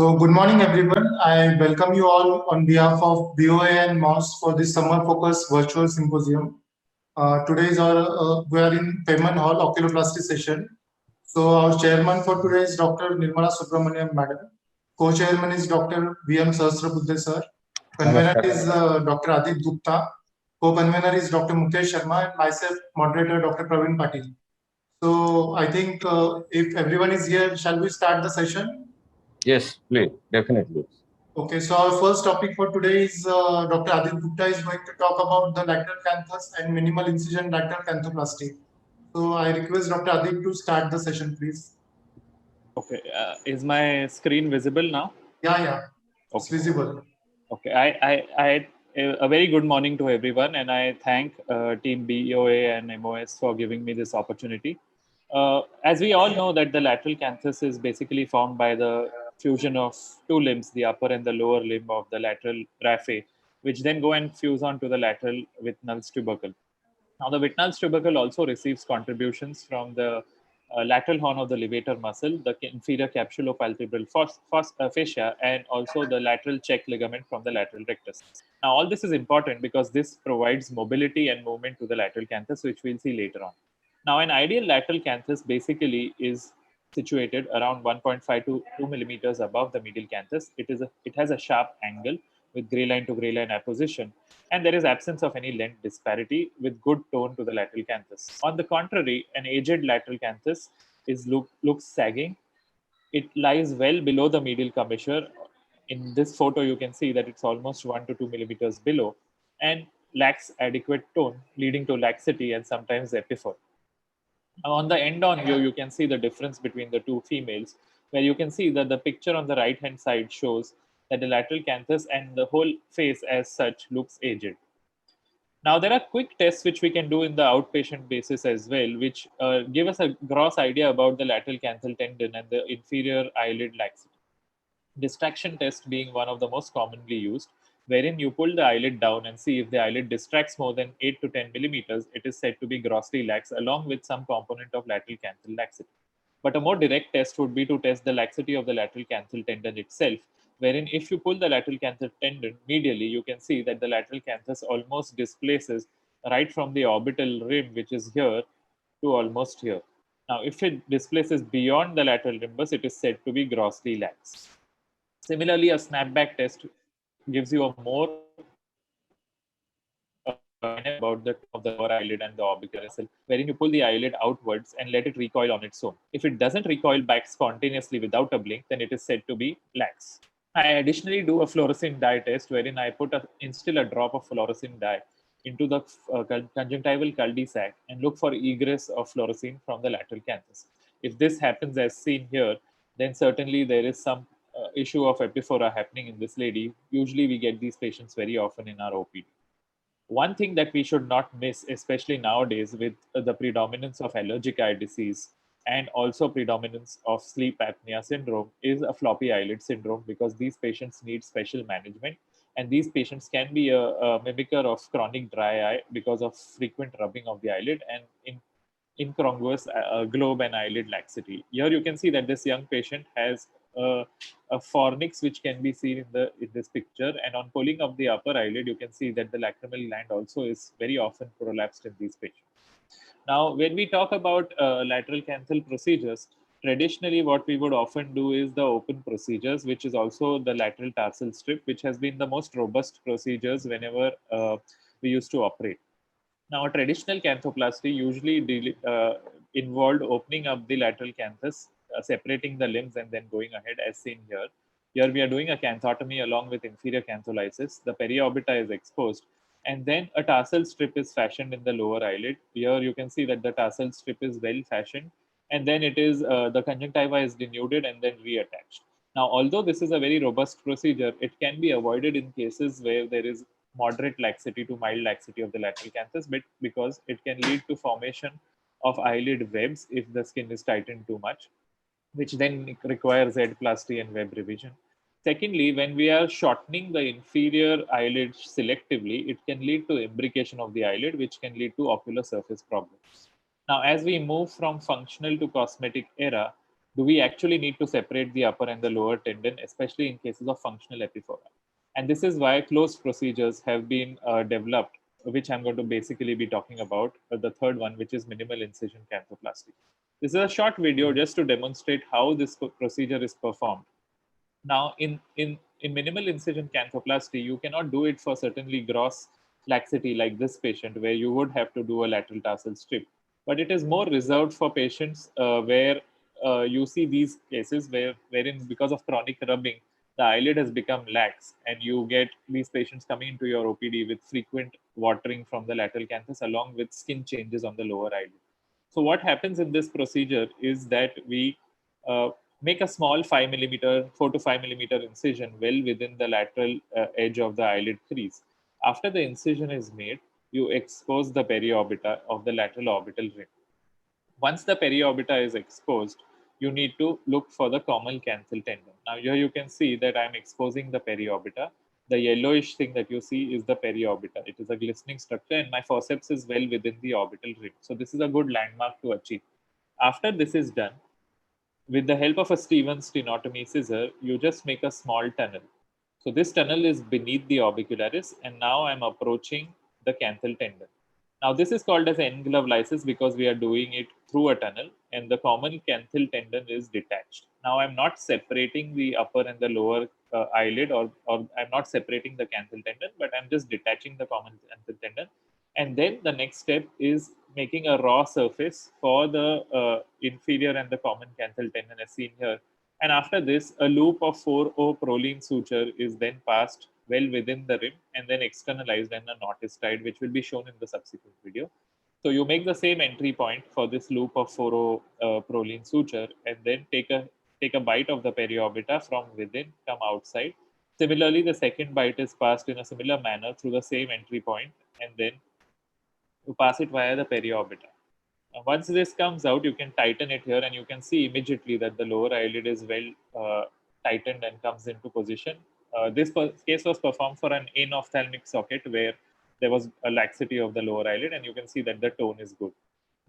So, good morning, everyone. I welcome you all on behalf of BOA and MOS for this summer focus virtual symposium. Today is we are in Payman Hall oculoplasty session. So, our chairman for today is Dr. Nirmala Subramaniam, madam. Co-chairman is Dr. V.M. Sahasrabuddhe, sir. Convener Namaskar. is Dr. Adit Gupta. Co-convener is Dr. Mukesh Sharma and myself, moderator Dr. Praveen Patil. So, I think if everyone is here, shall we start the session? Yes, please, definitely. Okay, so our first topic for today is Dr. Adit Gupta is going to talk about the lateral canthus and minimal incision lateral canthoplasty. So I request Dr. Adit to start the session, please. Okay, is my screen visible now? Yeah, it's Okay, visible. okay. A very good morning to everyone, and I thank Team BOA and MOS for giving me this opportunity. As we all know, that the lateral canthus is basically formed by the fusion of two limbs, the upper and the lower limb of the lateral raphe, which then go and fuse onto the lateral Wittnall's tubercle. Now, the Wittnall's tubercle also receives contributions from the lateral horn of the levator muscle, the inferior capsulopalpebral fascia, and also the lateral check ligament from the lateral rectus. Now, all this is important because this provides mobility and movement to the lateral canthus, which we'll see later on. Now, an ideal lateral canthus basically is situated around 1.5 to 2 millimeters above the medial canthus. It has a sharp angle with gray line to gray line apposition, and there is absence of any length disparity with good tone to the lateral canthus. On the contrary, an aged lateral canthus looks sagging. It lies well below the medial commissure. In this photo, you can see that it's almost 1 to 2 millimeters below and lacks adequate tone, leading to laxity and sometimes epiphore. On the end on view, you can see the difference between the two females, where you can see that the picture on the right hand side shows that the lateral canthus and the whole face as such looks aged. Now, there are quick tests which we can do in the outpatient basis as well, which give us a gross idea about the lateral canthal tendon and the inferior eyelid laxity. Distraction test being one of the most commonly used, wherein you pull the eyelid down and see if the eyelid distracts more than 8 to 10 millimeters, it is said to be grossly lax, along with some component of lateral canthal laxity. But a more direct test would be to test the laxity of the lateral canthal tendon itself, wherein if you pull the lateral canthal tendon medially, you can see that the lateral canthus almost displaces right from the orbital rim, which is here, to almost here. Now, if it displaces beyond the lateral rhombus, it is said to be grossly lax. Similarly, a snapback test gives you a more about the top of the lower eyelid and the orbicular vessel, wherein you pull the eyelid outwards and let it recoil on its own. If it doesn't recoil back spontaneously without a blink, then it is said to be lax. I additionally do a fluorescein dye test, wherein I instill a drop of fluorescein dye into the conjunctival cul-de-sac and look for egress of fluorescein from the lateral canthus. If this happens as seen here, then certainly there is some issue of epiphora happening in this lady. Usually we get these patients very often in our OPD. One thing that we should not miss, especially nowadays with the predominance of allergic eye disease and also predominance of sleep apnea syndrome, is a floppy eyelid syndrome, because these patients need special management, and these patients can be a mimicker of chronic dry eye because of frequent rubbing of the eyelid and incongruous globe and eyelid laxity. Here you can see that this young patient has a fornix which can be seen in this picture, and on pulling of the upper eyelid, you can see that the lacrimal gland also is very often prolapsed in these patients. Now, when we talk about lateral canthal procedures, traditionally what we would often do is the open procedures, which is also the lateral tarsal strip, which has been the most robust procedures whenever we used to operate. Now, a traditional canthoplasty usually involved opening up the lateral canthus, separating the limbs, and then going ahead as seen here. Here we are doing a canthotomy along with inferior cantholysis. The periorbita is exposed, and then a tarsal strip is fashioned in the lower eyelid. Here you can see that the tarsal strip is well fashioned, and then it is the conjunctiva is denuded and then reattached. Now, although this is a very robust procedure, it can be avoided in cases where there is moderate laxity to mild laxity of the lateral canthus, but because it can lead to formation of eyelid webs if the skin is tightened too much, which then requires Z-plasty and web revision. Secondly, when we are shortening the inferior eyelid selectively, it can lead to imbrication of the eyelid, which can lead to ocular surface problems. Now, as we move from functional to cosmetic era, Do we actually need to separate the upper and the lower tendon, especially in cases of functional epiphora? And this is why closed procedures have been developed, which I'm going to basically be talking about. The third one, which is minimal incision canthoplasty. This is a short video just to demonstrate how this procedure is performed. Now, in minimal incision canthoplasty, you cannot do it for certainly gross laxity like this patient, where you would have to do a lateral tarsal strip. But it is more reserved for patients where you see these cases wherein because of chronic rubbing, the eyelid has become lax, and you get these patients coming into your OPD with frequent watering from the lateral canthus along with skin changes on the lower eyelid. So what happens in this procedure is that we make a small 5 millimeter, 4 to 5 millimeter incision well within the lateral edge of the eyelid crease. After the incision is made, you expose the periorbita of the lateral orbital rim. Once the periorbita is exposed, you need to look for the common canthal tendon. Now here you can see that I'm exposing the periorbita. The yellowish thing that you see is the periorbita. It is a glistening structure and my forceps is well within the orbital rim. So this is a good landmark to achieve. After this is done, with the help of a Stevens stenotomy scissor, you just make a small tunnel. So this tunnel is beneath the orbicularis, and now I'm approaching the canthal tendon. Now this is called as n-glove lysis because we are doing it through a tunnel, and the common canthal tendon is detached. Now I'm not separating the upper and the lower eyelid, or I'm not separating the canthal tendon, but I'm just detaching the common canthal tendon. And then the next step is making a raw surface for the inferior and the common canthal tendon as seen here. And after this, a loop of 4O Prolene suture is then passed well within the rim and then externalized, and a knot is tied, which will be shown in the subsequent video. So you make the same entry point for this loop of 4O Prolene suture, and then take a bite of the periorbita from within, come outside. Similarly, the second bite is passed in a similar manner through the same entry point, and then to pass it via the periorbita. Once this comes out, you can tighten it here, and you can see immediately that the lower eyelid is well tightened and comes into position. This case was performed for an anophthalmic socket where there was a laxity of the lower eyelid, and you can see that the tone is good.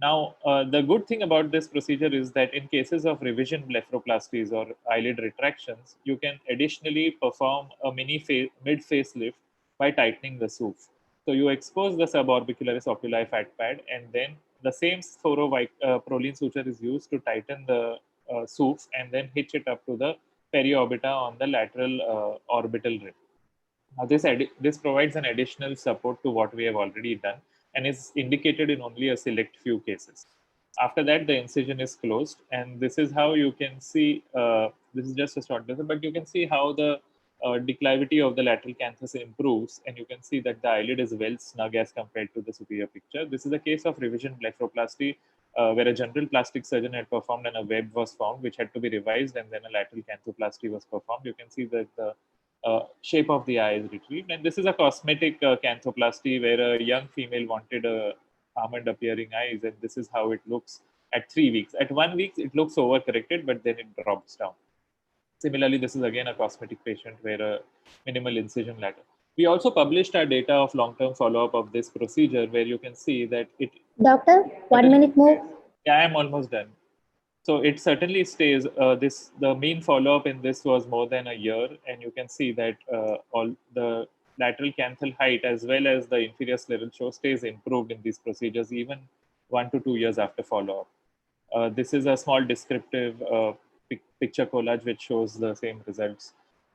Now, the good thing about this procedure is that in cases of revision blepharoplasties or eyelid retractions, you can additionally perform a mid facelift by tightening the SOOF. So you expose the suborbicularis oculi fat pad, and then the same Prolene suture is used to tighten the SOOF and then hitch it up to the periorbita on the lateral orbital rim. Now, this provides an additional support to what we have already done and is indicated in only a select few cases. After that, the incision is closed, and this is how you can see, this is just a short visit, but you can see how the declivity of the lateral canthus improves, and you can see that the eyelid is well snug as compared to the superior picture. This is a case of revision blepharoplasty where a general plastic surgeon had performed and a web was found, which had to be revised, and then a lateral canthoplasty was performed. You can see that the shape of the eye is retrieved. And this is a cosmetic canthoplasty where a young female wanted a almond appearing eyes, and this is how it looks at 3 weeks. At 1 week, it looks overcorrected, but then it drops down. Similarly, this is again a cosmetic patient where a minimal incision ladder. We also published our data of long-term follow-up of this procedure, where you can see that it. Doctor, 1 minute more. Yeah, I am almost done. So it certainly stays. The mean follow-up in this was more than a year, and you can see that all the lateral canthal height as well as the inferior scleral show stays improved in these procedures even 1 to 2 years after follow-up. This is a small descriptive picture collage which shows the same results.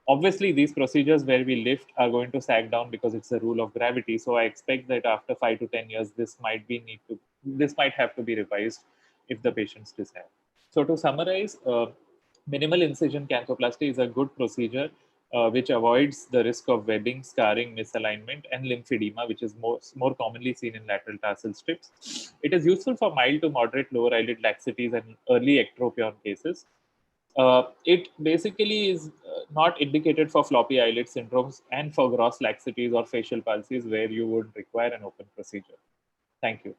Obviously, these procedures where we lift are going to sag down because it's a rule of gravity. So I expect that after 5 to 10 years, this might have to be revised if the patients desire. So to summarize, minimal incision canthoplasty is a good procedure which avoids the risk of webbing, scarring, misalignment, and lymphedema, which is more commonly seen in lateral tarsal strips. It is useful for mild to moderate lower eyelid laxities and early ectropion cases. It basically is not indicated for floppy eyelid syndromes and for gross laxities or facial palsies where you would require an open procedure. Thank you.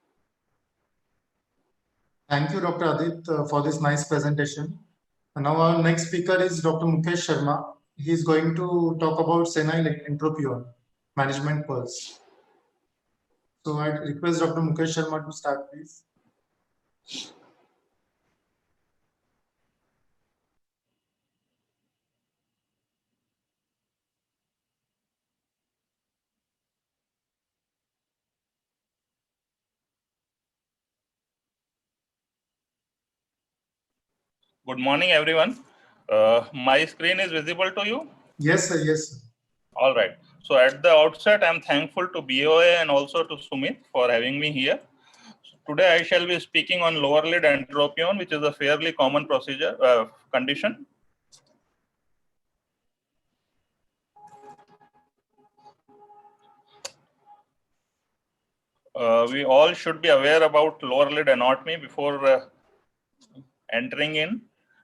Thank you, Dr. Adit, for this nice presentation. And now our next speaker is Dr. Mukesh Sharma. He is going to talk about senile entropion management pulse. So I request Dr. Mukesh Sharma to start, please. Good morning, everyone. My screen is visible to you? Yes, sir. Yes, sir. All right. So at the outset, I'm thankful to BOA and also to Sumit for having me here. Today, I shall be speaking on lower lid entropion, which is a fairly common condition. We all should be aware about lower lid anatomy before entering in,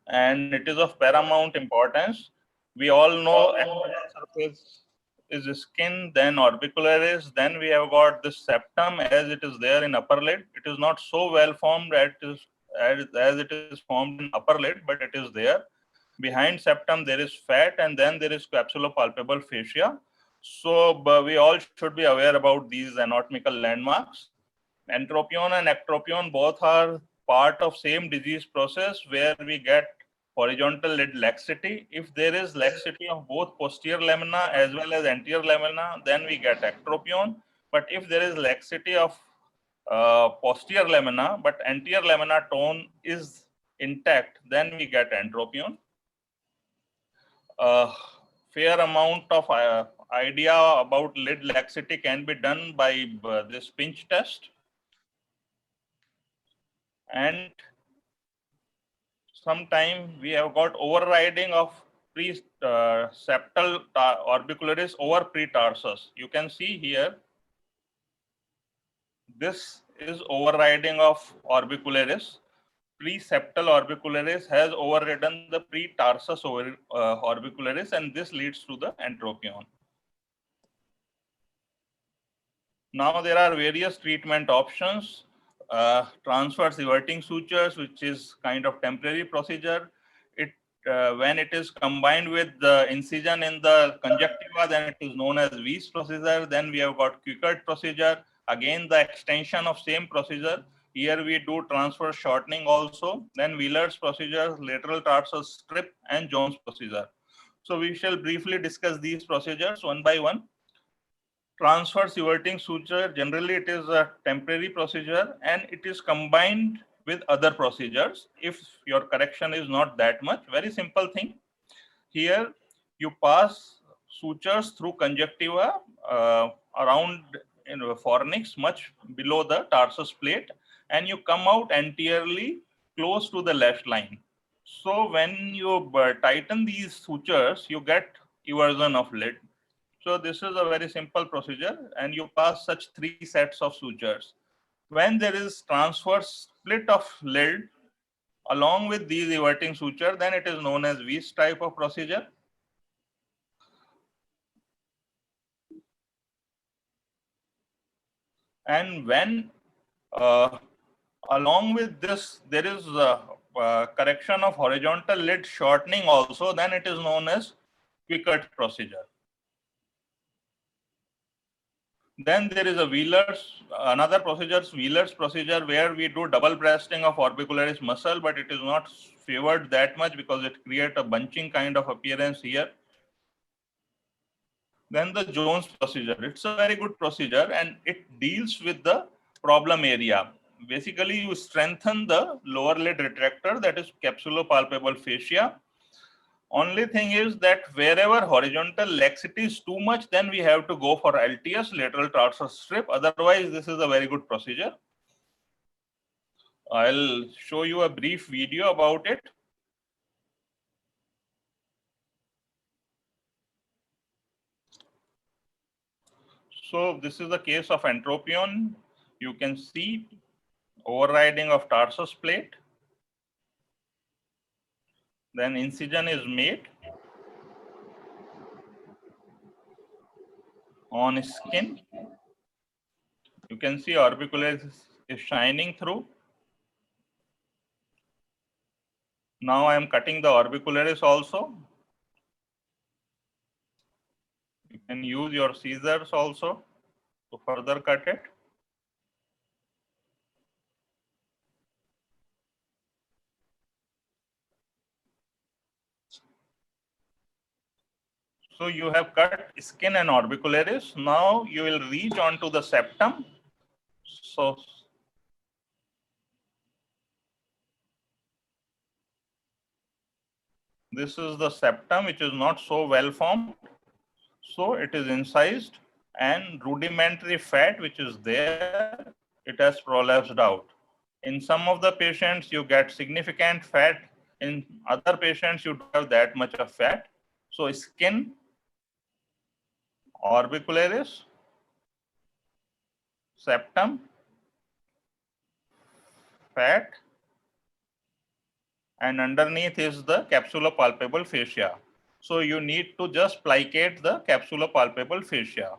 and it is of paramount importance. We all know surface is the skin, then orbicularis, then we have got this septum as it is there in upper lid. It is not so well formed as it is formed in upper lid, but it is there. Behind septum there is fat, and then there is capsulopalpable fascia. So we all should be aware about these anatomical landmarks. Entropion and ectropion both are part of same disease process where we get horizontal lid laxity. If there is laxity of both posterior lamina as well as anterior lamina, then we get ectropion. But if there is laxity of posterior lamina, but anterior lamina tone is intact, then we get entropion. Fair amount of idea about lid laxity can be done by this pinch test. And sometime we have got overriding of pre-septal orbicularis over pretarsus. You can see here, this is overriding of orbicularis. Pre-septal orbicularis has overridden the pretarsus orbicularis, and this leads to the entropion. Now there are various treatment options. Transverse everting sutures, which is kind of temporary procedure. When it is combined with the incision in the conjunctiva, then it is known as Weiss procedure. Then we have got Quickert procedure. Again, the extension of same procedure. Here we do transverse shortening also. Then Wheeler's procedure, lateral tarsus strip, and Jones procedure. So we shall briefly discuss these procedures one by one. Transverse everting suture, generally it is a temporary procedure and it is combined with other procedures if your correction is not that much. Very simple thing. Here you pass sutures through conjunctiva around fornix, much below the tarsus plate, and you come out anteriorly close to the left line. So when you tighten these sutures, you get eversion of lid. So this is a very simple procedure, and you pass such 3 sets of sutures. When there is transverse split of lid along with these everting suture, then it is known as Weiss type of procedure. And when along with this there is correction of horizontal lid shortening also, then it is known as Quickert procedure. Then there is a another procedure, Wheeler's procedure, where we do double breasting of orbicularis muscle, but it is not favored that much because it creates a bunching kind of appearance here. Then the Jones procedure, it's a very good procedure and it deals with the problem area. Basically, you strengthen the lower lid retractor, that is capsulopalpable fascia. Only thing is that wherever horizontal laxity is too much, then we have to go for LTS, lateral tarsus strip. Otherwise, this is a very good procedure. I'll show you a brief video about it. So this is the case of entropion. You can see overriding of tarsus plate. Then incision is made on skin. You can see orbicularis is shining through. Now I am cutting the orbicularis also. You can use your scissors also to further cut it. So you have cut skin and orbicularis. Now you will reach onto the septum. So This is the septum, which is not so well formed. So it is incised, and rudimentary fat which is there, it has prolapsed out. In some of the patients, you get significant fat. In other patients, you don't have that much of fat. So skin, orbicularis, septum, fat, and underneath is the capsulopalpable fascia. So you need to just plicate the capsulopalpable fascia.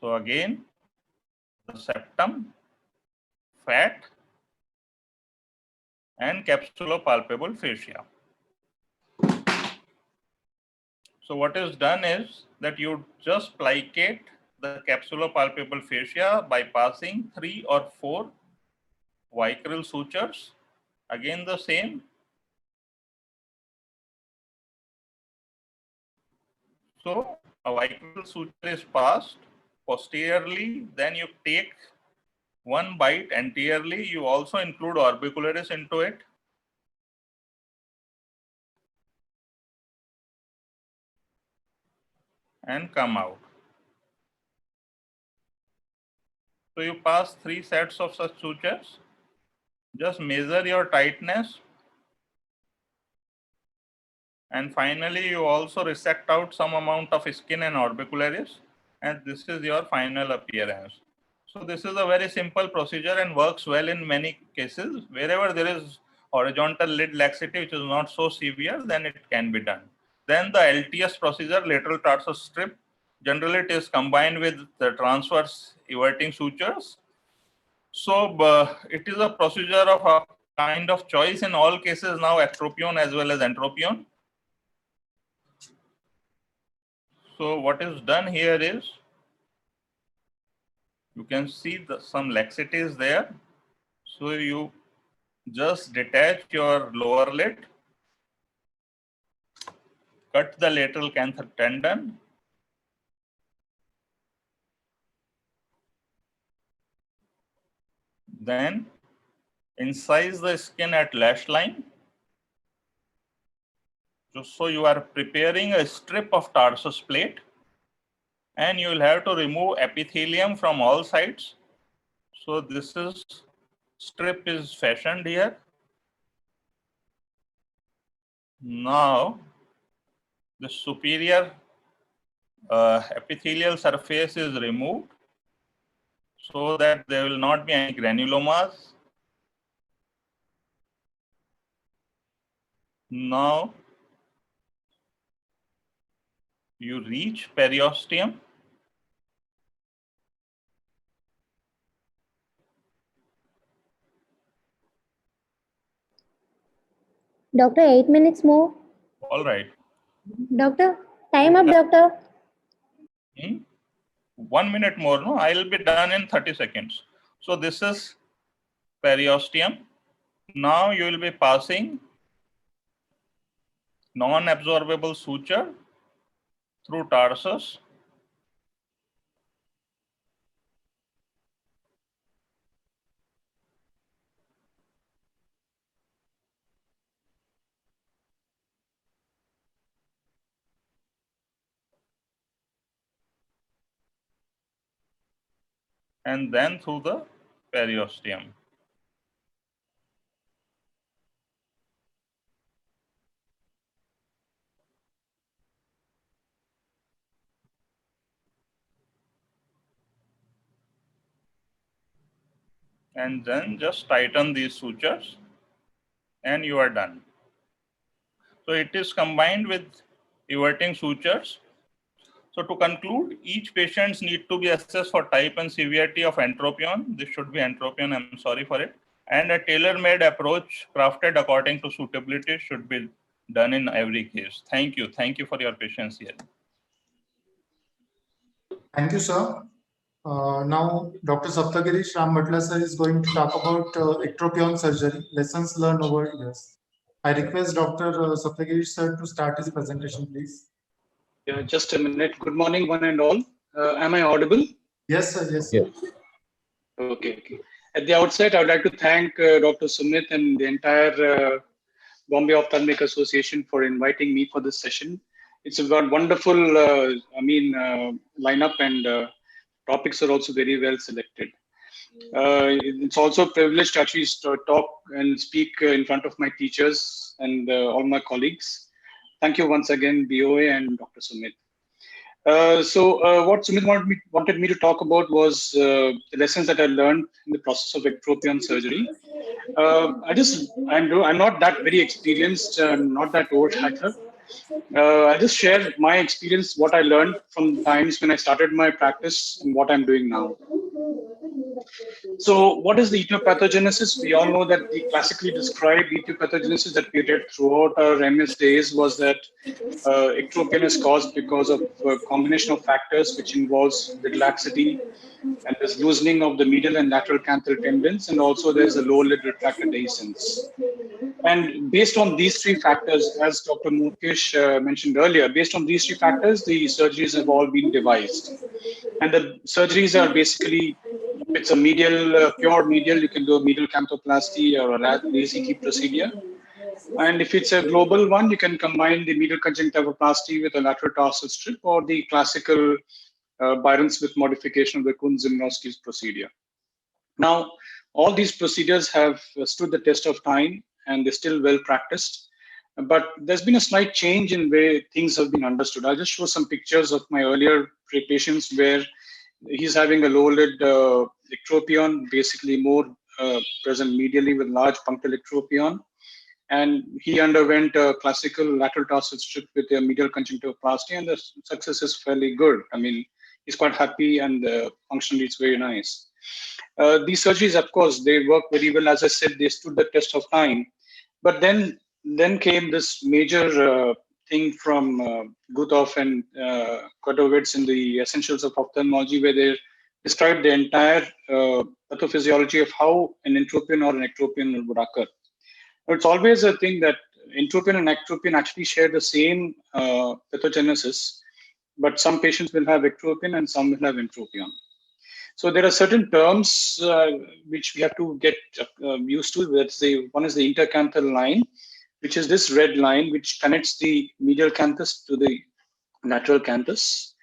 So again, the septum, fat, and capsulopalpable fascia. So what is done is that you just plicate the capsulopalpable fascia by passing 3 or 4 vicryl sutures. Again the same. So a vicryl suture is passed posteriorly, then you take one bite anteriorly. You also include orbicularis into it. And come out. So you pass 3 sets of such sutures. Just measure your tightness. And finally, you also resect out some amount of skin and orbicularis. And this is your final appearance. So this is a very simple procedure and works well in many cases. Wherever there is horizontal lid laxity, which is not so severe, then it can be done. Then the LTS procedure, lateral tarsus strip, generally it is combined with the transverse everting sutures. So it is a procedure of a kind of choice in all cases now, ectropion as well as entropion. So what is done here is, you can see some laxities there. So you just detach your lower lid, cut the lateral canthal tendon, then incise the skin at lash line. So you are preparing a strip of tarsus plate, and you will have to remove epithelium from all sides. So this strip is fashioned here. Now the superior epithelial surface is removed so that there will not be any granulomas. Now you reach periosteum. Doctor, 8 minutes more. All right. Doctor, time up, doctor. 1 minute more, no? I will be done in 30 seconds. So this is periosteum. Now you will be passing non-absorbable suture through tarsus. And then through the periosteum. And then just tighten these sutures and you are done. So it is combined with everting sutures. So to conclude, each patients need to be assessed for type and severity of entropion. This should be entropion, I'm sorry for it. And a tailor-made approach crafted according to suitability should be done in every case. Thank you. Thank you for your patience here. Thank you, sir. Now, Dr. Saptagirish Rambhatla sir is going to talk about ectropion surgery, lessons learned over years. I request Dr. Saptagirish sir to start his presentation, please. Yeah, just a minute. Good morning, one and all. Am I audible? Yes, sir. Yes. Yes. Okay. At the outset, I would like to thank Dr. Sumit and the entire Bombay Ophthalmic Association for inviting me for this session. It's a wonderful, lineup, and topics are also very well selected. It's also a privilege to actually talk and speak in front of my teachers and all my colleagues. Thank you once again, BOA and Dr. Sumit. What Sumit wanted me to talk about was the lessons that I learned in the process of ectropion surgery. I'm not that very experienced, not that old either. I just share my experience, what I learned from times when I started my practice and what I'm doing now. So what is the etiopathogenesis? We all know that the classically described etiopathogenesis that we did throughout our MS days was that ectropion is caused because of a combination of factors which involves lid laxity, and there's loosening of the medial and lateral canthal tendons, and also there's a low lid retractor dehiscence. And based on these three factors, as Dr. Mukesh mentioned earlier, based on these three factors, the surgeries have all been devised. And the surgeries are basically, if it's a medial, pure medial, you can do a medial canthoplasty or a LASIK procedure. And if it's a global one, you can combine the medial conjunctivoplasty with a lateral tarsal strip or the classical Byron-Smith modification of the Kuhn-Zimnowski's procedure. Now, all these procedures have stood the test of time and they're still well practiced. But there's been a slight change in way things have been understood. I'll just show some pictures of my earlier patients where he's having a low lid ectropion, basically more present medially with large punctal ectropion. And he underwent a classical lateral tarsal strip with a medial conjunctivoplasty, and the success is fairly good. I mean, he's quite happy, and functionally it's very nice. These surgeries, of course, they work very well. As I said, they stood the test of time. But then came this major thing from Gutoff and Kotowitz in the Essentials of Ophthalmology, where they described the entire pathophysiology of how an entropion or an ectropion would occur. It's always a thing that entropion and ectropion actually share the same pathogenesis, but some patients will have ectropion and some will have entropion. So there are certain terms which we have to get used to. One is the intercanthal line, which is this red line which connects the medial canthus to the lateral canthus.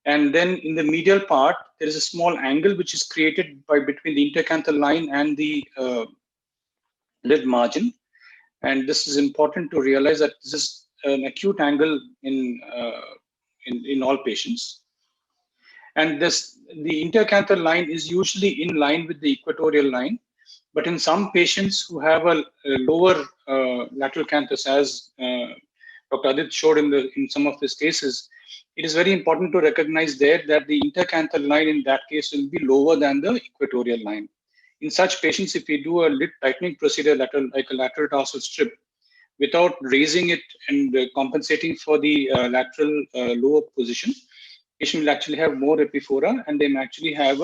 And then in the medial part, there is a small angle which is created between the intercanthal line and the lid margin. And this is important to realize that this is an acute angle in all patients. And the intercanthal line is usually in line with the equatorial line. But in some patients who have a lower lateral canthus, as Dr. Adit showed in some of his cases, it is very important to recognize there that the intercanthal line in that case will be lower than the equatorial line. In such patients, if we do a lid tightening procedure, like a lateral tarsal strip, without raising it and compensating for the lateral lower position, patient will actually have more epiphora, and they may actually have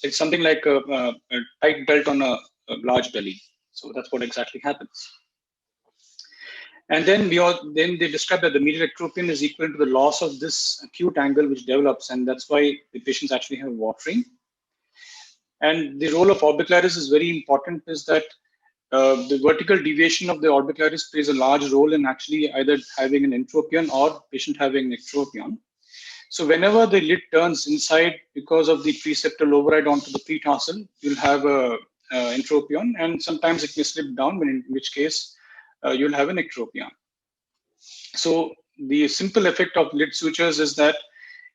it's something like a tight belt on a large belly. So that's what exactly happens. And then they describe that the medial ectropion is equivalent to the loss of this acute angle which develops, and that's why the patients actually have watering. And the role of orbicularis is very important, is that the vertical deviation of the orbicularis plays a large role in actually either having an entropion or patient having an ectropion. So whenever the lid turns inside because of the preseptal override onto the pretarsal, you'll have a entropion, and sometimes it may slip down, in which case you'll have an ectropion. So the simple effect of lid sutures is that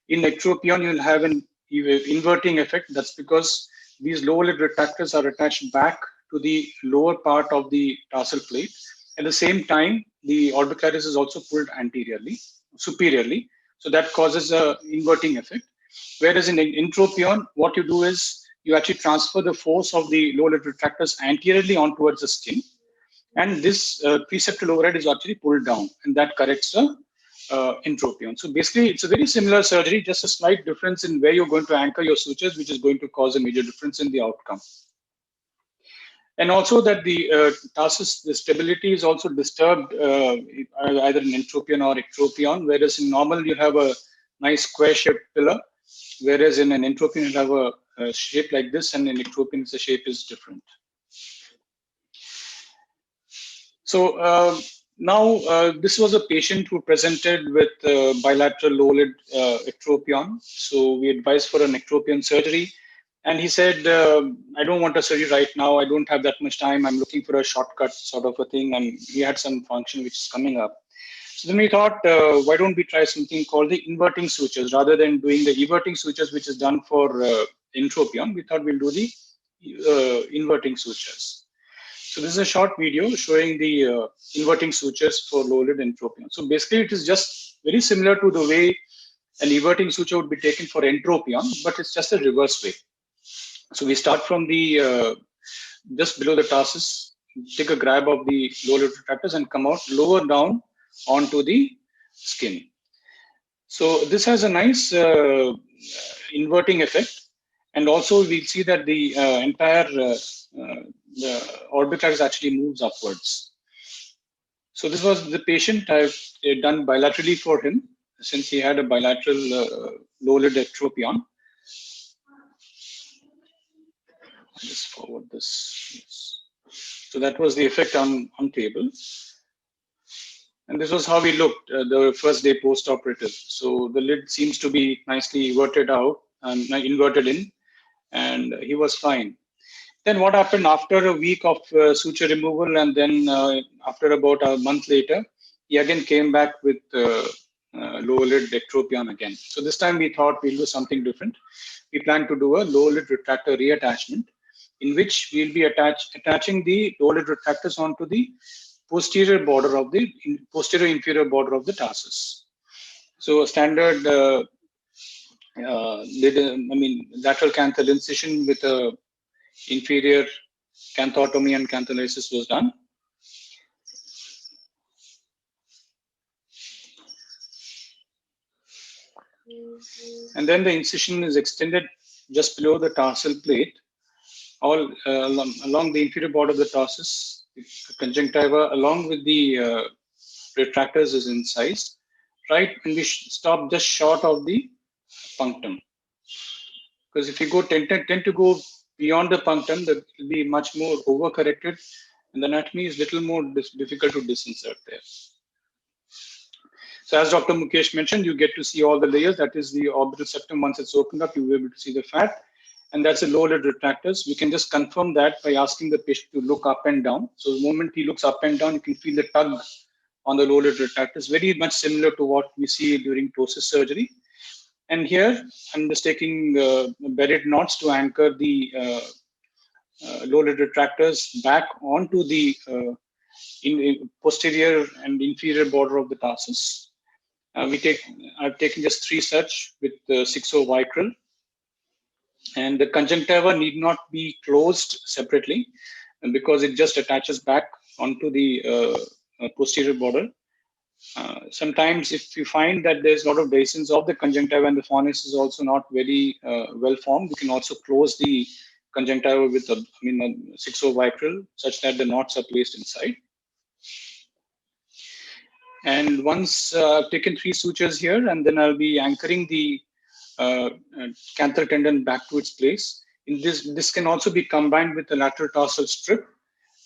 in ectropion, you'll have an inverting effect. That's because these lower lid retractors are attached back to the lower part of the tarsal plate. At the same time, the orbicularis is also pulled superiorly. So that causes a inverting effect. Whereas in entropion, what you do is you actually transfer the force of the lower lid retractors anteriorly on towards the skin. And this preseptal override is actually pulled down, and that corrects the entropion. So basically, it's a very similar surgery, just a slight difference in where you're going to anchor your sutures, which is going to cause a major difference in the outcome. And also that the tarsus, the stability is also disturbed either in entropion or ectropion, whereas in normal you have a nice square-shaped pillar, whereas in an entropion you have a shape like this, and in ectropion the shape is different. So now this was a patient who presented with bilateral low-lid ectropion. So we advised for an ectropion surgery. And he said, I don't want a surgery right now. I don't have that much time. I'm looking for a shortcut sort of a thing. And he had some function which is coming up. So then we thought, why don't we try something called the inverting sutures rather than doing the everting sutures, which is done for entropion. We thought we'll do the inverting sutures. So this is a short video showing the inverting sutures for low-lid entropion. So basically, it is just very similar to the way an everting suture would be taken for entropion, but it's just a reverse way. So we start from the just below the tarsus, take a grab of the low-lid retractors and come out lower down onto the skin. So this has a nice inverting effect, and also we'll see that the entire the orbicularis actually moves upwards. So this was the patient I've done bilaterally for him, since he had a bilateral low-lid ectropion. I'll just forward this. Yes. So that was the effect on table. And this was how he looked the first day post-operative. So the lid seems to be nicely inverted out and inverted in, and he was fine. Then what happened after a week of suture removal, and then after about a month later, he again came back with lower lid ectropion again. So this time we thought we'll do something different. We plan to do a lower lid retractor reattachment, in which we'll be attaching the lower lid retractors onto the posterior border of the posterior inferior border of the tarsus. So a standard lateral canthal incision with a inferior canthotomy and cantholysis was done. And then the incision is extended just below the tarsal plate, all along the inferior border of the tarsus. The conjunctiva along with the retractors is incised, right? And we stop just short of the punctum. Because if you go tend to go beyond the punctum, that will be much more overcorrected, and the anatomy is little more difficult to disinsert there. So as Dr. Mukesh mentioned, you get to see all the layers. That is the orbital septum. Once it's opened up, you'll be able to see the fat. And that's the lower lid retractors. We can just confirm that by asking the patient to look up and down. So the moment he looks up and down, you can feel the tug on the lower lid retractors, very much similar to what we see during ptosis surgery. And here, I'm just taking bedded knots to anchor the lower lid retractors back onto the posterior and inferior border of the tarsus. I've taken just 3 such with 6/0 vicryl. And the conjunctiva need not be closed separately, because it just attaches back onto the posterior border. Sometimes if you find that there's a lot of dehiscence of the conjunctiva and the fornix is also not very well formed, we can also close the conjunctiva with 6/0 vicryl such that the knots are placed inside. And once I've taken 3 sutures here, and then I'll be anchoring the canthal tendon back to its place. In this can also be combined with a lateral tarsal strip,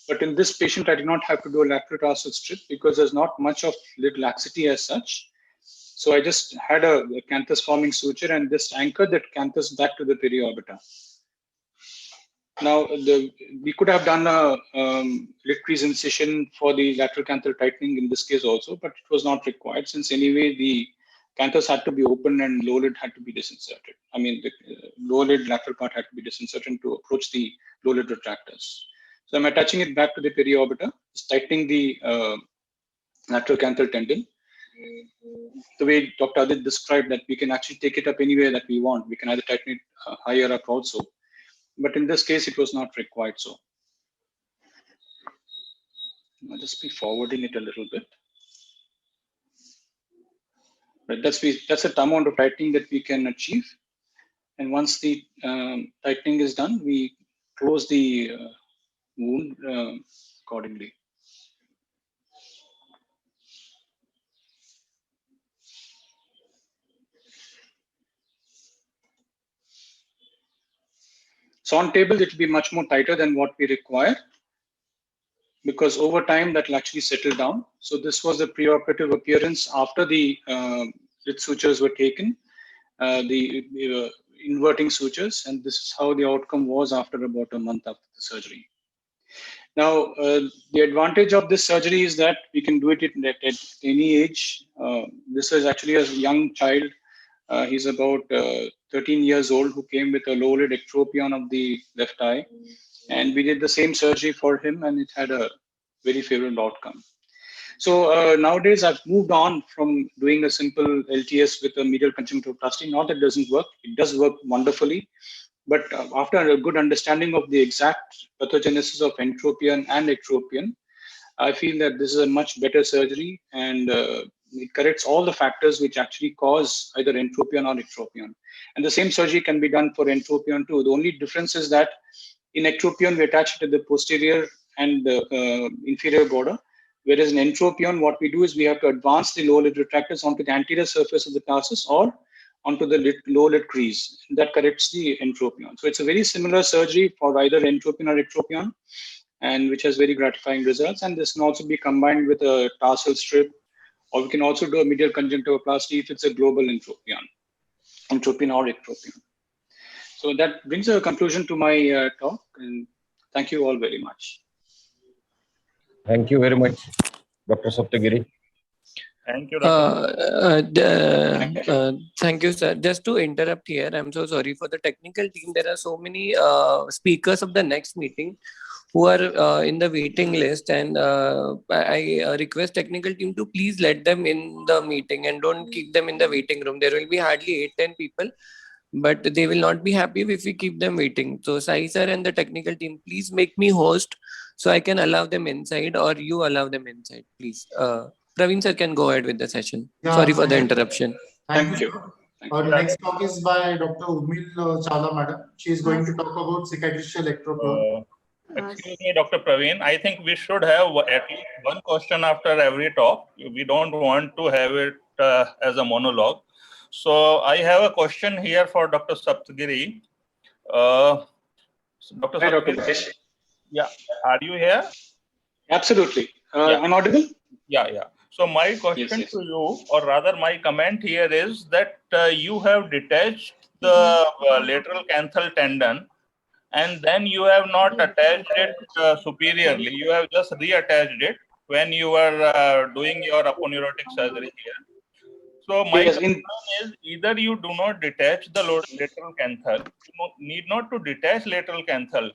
but in this patient I did not have to do a lateral tarsal strip because there's not much of lid laxity as such. So I just had a canthus forming suture and just anchored that canthus back to the periorbita. Now we could have done a lid crease incision for the lateral canthal tightening in this case also, but it was not required, since anyway the canthus had to be open and lower lid had to be disinserted. The lower lid lateral part had to be disinserted to approach the lower lid retractors. So I'm attaching it back to the periorbita, tightening the lateral canthal tendon. The way Dr. Adit described, that we can actually take it up anywhere that we want. We can either tighten it higher up also. But in this case, it was not required so. I'll just be forwarding it a little bit. But that's the amount of tightening that we can achieve. And once the tightening is done, we close the wound accordingly. So on table, it will be much more tighter than what we require, because over time that will actually settle down. So this was the preoperative appearance after the lid sutures were taken, the inverting sutures, and this is how the outcome was after about a month after the surgery. Now, the advantage of this surgery is that we can do it at any age. This is actually a young child. He's about 13 years old, who came with a low lid ectropion of the left eye. And we did the same surgery for him, and it had a very favorable outcome. So nowadays, I've moved on from doing a simple LTS with a medial conjunctivoplasty. Not that it doesn't work. It does work wonderfully. But after a good understanding of the exact pathogenesis of entropion and ectropion, I feel that this is a much better surgery, and it corrects all the factors which actually cause either entropion or ectropion. And the same surgery can be done for entropion too. The only difference is that in ectropion, we attach it to the posterior and inferior border, whereas in entropion, what we do is we have to advance the lower lid retractors onto the anterior surface of the tarsus or onto the lower lid crease. That corrects the entropion. So it's a very similar surgery for either entropion or ectropion, and which has very gratifying results. And this can also be combined with a tarsal strip, or we can also do a medial conjunctivoplasty if it's a global entropion or ectropion. So that brings a conclusion to my talk, and thank you all very much. Thank you very much, Dr. Saptagiri. Thank you, Dr. Thank you, sir. Just to interrupt here, I'm so sorry for the technical team. There are so many speakers of the next meeting who are in the waiting list, and I request technical team to please let them in the meeting and don't keep them in the waiting room. There will be hardly 8-10 people, but they will not be happy if we keep them waiting. So Sai sir and the technical team, please make me host so I can allow them inside, or you allow them inside, please. Praveen sir can go ahead with the session. Yeah, Sorry for the interruption. Thank you. Thank Our next talk is by Dr. Urmil Chawla, madam. She is going to talk about cicatricial ectropion. Excuse me, Dr. Praveen. I think we should have at least one question after every talk. We don't want to have it as a monologue. So I have a question here for Dr. Saptagiri. Dr. Hi, Dr. Saptagiri. Mukesh. Yeah, are you here? Absolutely. Yeah. I'm audible? Yeah. So my question Yes. to you, or rather my comment here is that you have detached the lateral canthal tendon, and then you have not attached it superiorly. You have just reattached it when you were doing your aponeurotic surgery here. So my concern is either you do not detach the lateral canthal. You need not to detach lateral canthal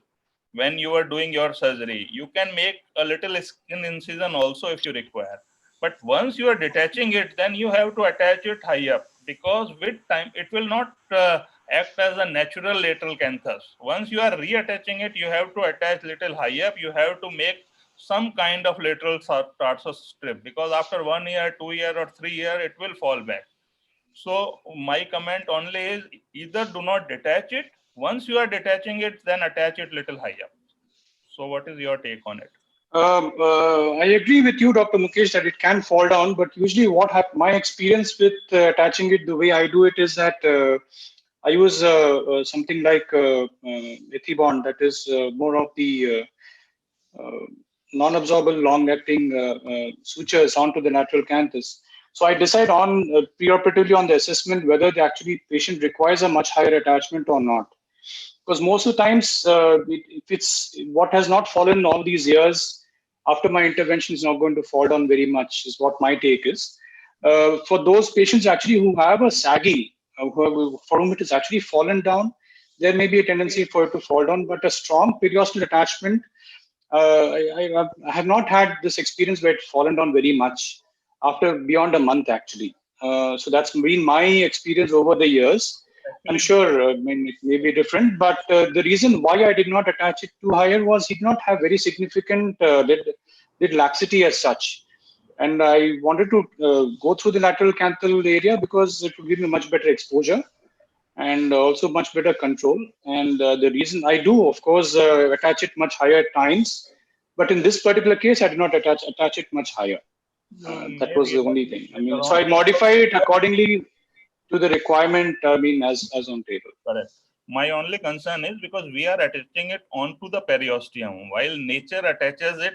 when you are doing your surgery. You can make a little skin incision also if you require. But once you are detaching it, then you have to attach it high up, because with time it will not act as a natural lateral canthus. Once you are reattaching it, you have to attach little high up. You have to make some kind of lateral tarsus strip, because after 1 year, 2 year, or 3 year, it will fall back. So my comment only is either do not detach it. Once you are detaching it, then attach it little high up. So what is your take on it? I agree with you, Dr. Mukesh, that it can fall down, but usually my experience with attaching it the way I do it is that I use something like Ethibond, that is more of the non-absorbable long-acting sutures onto the lateral canthus. So I decide on preoperatively on the assessment whether the actually patient requires a much higher attachment or not. Because most of the times, if it's what has not fallen all these years, after my intervention is not going to fall down very much, is what my take is. For those patients actually who have a sagging, for whom it has actually fallen down, there may be a tendency for it to fall down, but a strong periosteal attachment, I have not had this experience where it's fallen down very much after beyond a month actually. So that's been my experience over the years. I'm sure it may be different, but the reason why I did not attach it too higher was he did not have very significant lid laxity as such. And I wanted to go through the lateral canthal area because it would give me much better exposure and also much better control. And the reason I do, of course, attach it much higher at times, but in this particular case, I did not attach it much higher. That was the only thing. So I modify it accordingly to the requirement, as on table. Correct. My only concern is because we are attaching it onto the periosteum, while nature attaches it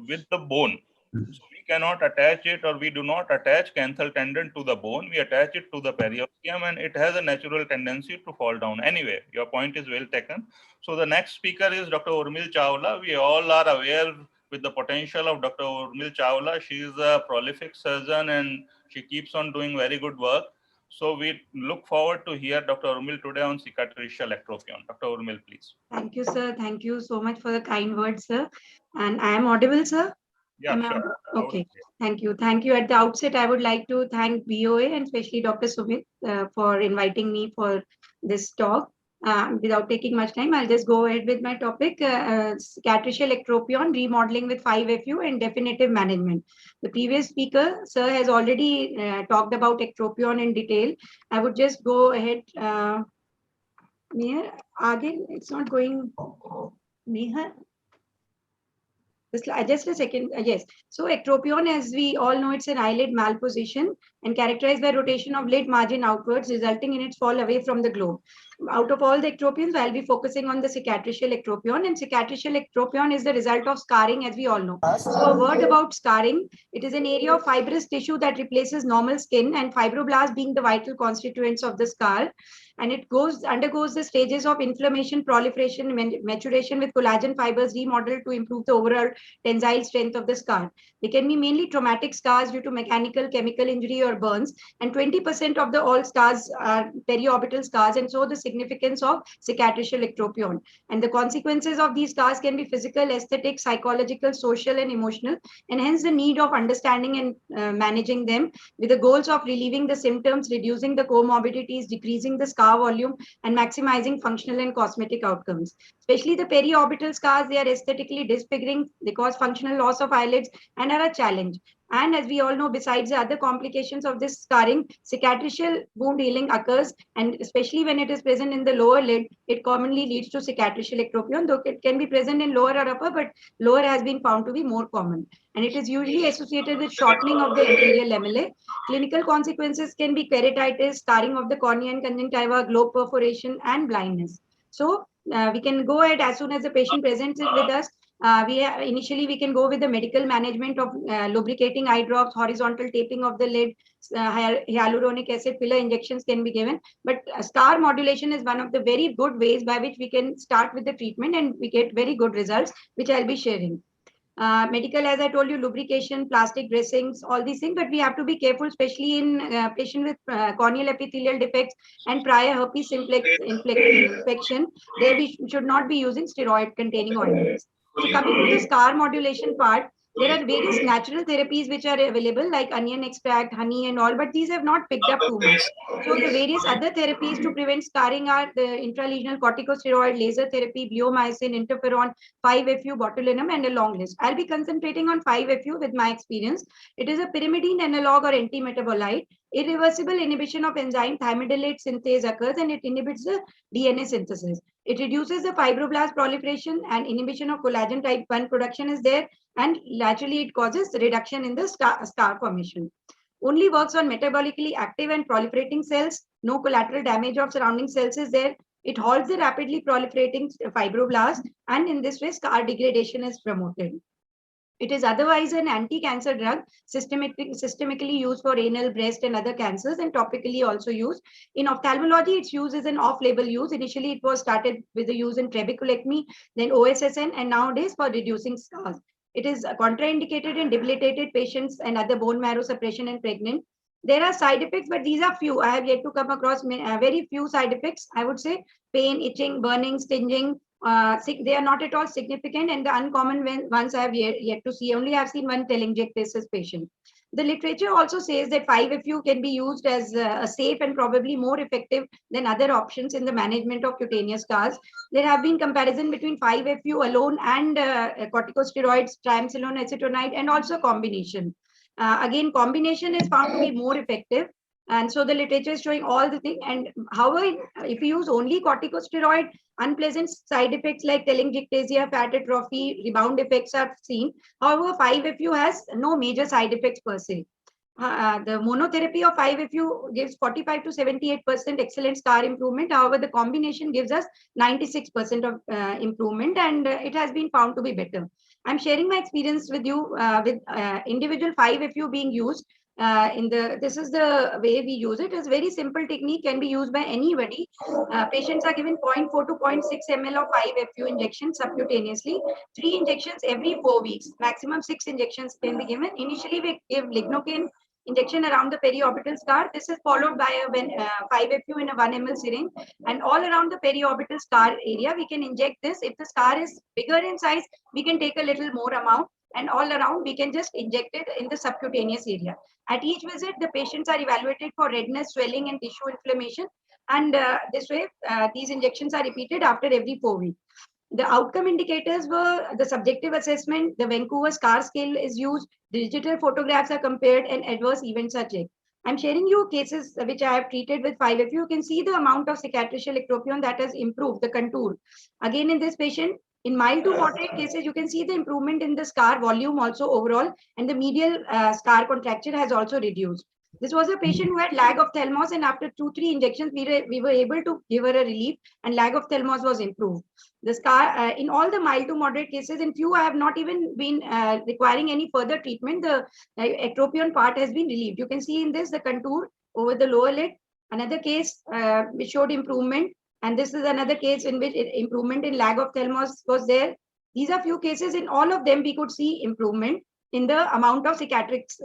with the bone. So we cannot attach it, or we do not attach canthal tendon to the bone. We attach it to the periosteum, and it has a natural tendency to fall down. Anyway, your point is well taken. So the next speaker is Dr. Urmil Chawla. We all are aware with the potential of Dr. Urmil Chawla. She is a prolific surgeon and she keeps on doing very good work. So we look forward to hear Dr. Urmil today on cicatricial ectropion. Dr. Urmil, please. Thank you, sir. Thank you so much for the kind words, sir. And I am audible, sir? Yeah, Am I sure. okay. Thank you. Thank you. At the outset, I would like to thank BOA and especially Dr. Sumit for inviting me for this talk. Without taking much time, I'll just go ahead with my topic, cicatricial ectropion, remodeling with 5FU and definitive management. The previous speaker, sir, has already talked about ectropion in detail. I would just go ahead. Again, it's not going. Neha? Just a second. Yes. So ectropion, as we all know, it's an eyelid malposition and characterized by rotation of lid margin outwards, resulting in its fall away from the globe. Out of all the ectropions, I'll be focusing on the cicatricial ectropion, and cicatricial ectropion is the result of scarring, as we all know. So a word about scarring: it is an area of fibrous tissue that replaces normal skin, and fibroblasts being the vital constituents of the scar. And it undergoes the stages of inflammation, proliferation, maturation with collagen fibers remodeled to improve the overall tensile strength of the scar. They can be mainly traumatic scars due to mechanical, chemical injury or burns, and 20% of the all scars are periorbital scars, and so the significance of cicatricial ectropion. And the consequences of these scars can be physical, aesthetic, psychological, social, and emotional, and hence the need of understanding and managing them with the goals of relieving the symptoms, reducing the comorbidities, decreasing the scar volume, and maximizing functional and cosmetic outcomes. Especially the periorbital scars, they are aesthetically disfiguring, they cause functional loss of eyelids, and are a challenge. And as we all know, besides the other complications of this scarring, cicatricial wound healing occurs, and especially when it is present in the lower lid, it commonly leads to cicatricial ectropion, though it can be present in lower or upper, but lower has been found to be more common. And it is usually associated with shortening of the anterior lamellae. Clinical consequences can be keratitis, scarring of the cornea and conjunctiva, globe perforation, and blindness. So we can go ahead as soon as the patient presents it with us. Initially, we can go with the medical management of lubricating eye drops, horizontal taping of the lid, hyaluronic acid filler injections can be given. But scar modulation is one of the very good ways by which we can start with the treatment, and we get very good results, which I'll be sharing. Medical, as I told you, lubrication, plastic dressings, all these things, but we have to be careful, especially in patient with corneal epithelial defects and prior herpes simplex infection. There we should not be using steroid containing ointments. So coming to the scar modulation part, there are various natural therapies which are available, like onion extract, honey, and all, but these have not picked up too much. So the various other therapies to prevent scarring are the intralesional corticosteroid, laser therapy, bleomycin, interferon, 5FU, botulinum, and a long list. I'll be concentrating on 5FU with my experience. It is a pyrimidine analog or anti-metabolite. Irreversible inhibition of enzyme thymidylate synthase occurs, and it inhibits the DNA synthesis. It reduces the fibroblast proliferation, and inhibition of collagen type 1 production is there, and laterally it causes reduction in the scar formation. Only works on metabolically active and proliferating cells. No collateral damage of surrounding cells is there. It halts the rapidly proliferating fibroblasts, and in this way scar degradation is promoted. It is otherwise an anti-cancer drug, systemically used for anal, breast, and other cancers, and topically also used. In ophthalmology, its use is an off-label use. Initially, it was started with the use in trabeculectomy, then OSSN, and nowadays for reducing scars. It is contraindicated in debilitated patients and other bone marrow suppression and pregnant. There are side effects, but these are few. I have yet to come across very few side effects. I would say pain, itching, burning, stinging. They are not at all significant, and the uncommon ones I have yet to see. Only I have seen one telangiectasis patient. The literature also says that 5FU can be used as a safe and probably more effective than other options in the management of cutaneous scars. There have been comparison between 5FU alone and corticosteroids, triamcinolone acetonide, and also combination. Again, combination is found to be more effective. And so the literature is showing all the things. And however, if you use only corticosteroid, unpleasant side effects like telangiectasia, fat atrophy, rebound effects are seen. However, 5FU has no major side effects per se. The monotherapy of 5FU gives 45 to 78% excellent scar improvement. However, the combination gives us 96% of improvement, and it has been found to be better. I'm sharing my experience with you with individual 5FU being used. This is the way we use it. It's very simple technique, can be used by anybody. Patients are given 0.4 to 0.6 ml of 5FU injections subcutaneously, 3 injections every 4 weeks. Maximum 6 injections can be given. Initially, we give lignocaine injection around the periorbital scar. This is followed by a 5FU in a 1 ml syringe, and all around the periorbital scar area we can inject this. If the scar is bigger in size, we can take a little more amount, and all around we can just inject it in the subcutaneous area. At each visit, the patients are evaluated for redness, swelling, and tissue inflammation, and this way these injections are repeated after every 4 weeks. The outcome indicators were the subjective assessment, the Vancouver SCAR scale is used, digital photographs are compared, and adverse events are checked. I'm sharing you cases which I have treated with 5FU. You can see the amount of cicatricial ectropion that has improved, the contour. Again, in this patient, in mild to moderate cases, you can see the improvement in the scar volume also overall, and the medial scar contracture has also reduced. This was a patient who had lag of thalamus, and after 2-3 injections, we were able to give her a relief, and lag of thalamus was improved. The scar in all the mild to moderate cases, in few I have not even been requiring any further treatment. The ectropion part has been relieved. You can see in this the contour over the lower lid. Another case which showed improvement, and this is another case in which improvement in lag of thalamus was there. These are few cases. In all of them, we could see improvement in the amount of cicatrix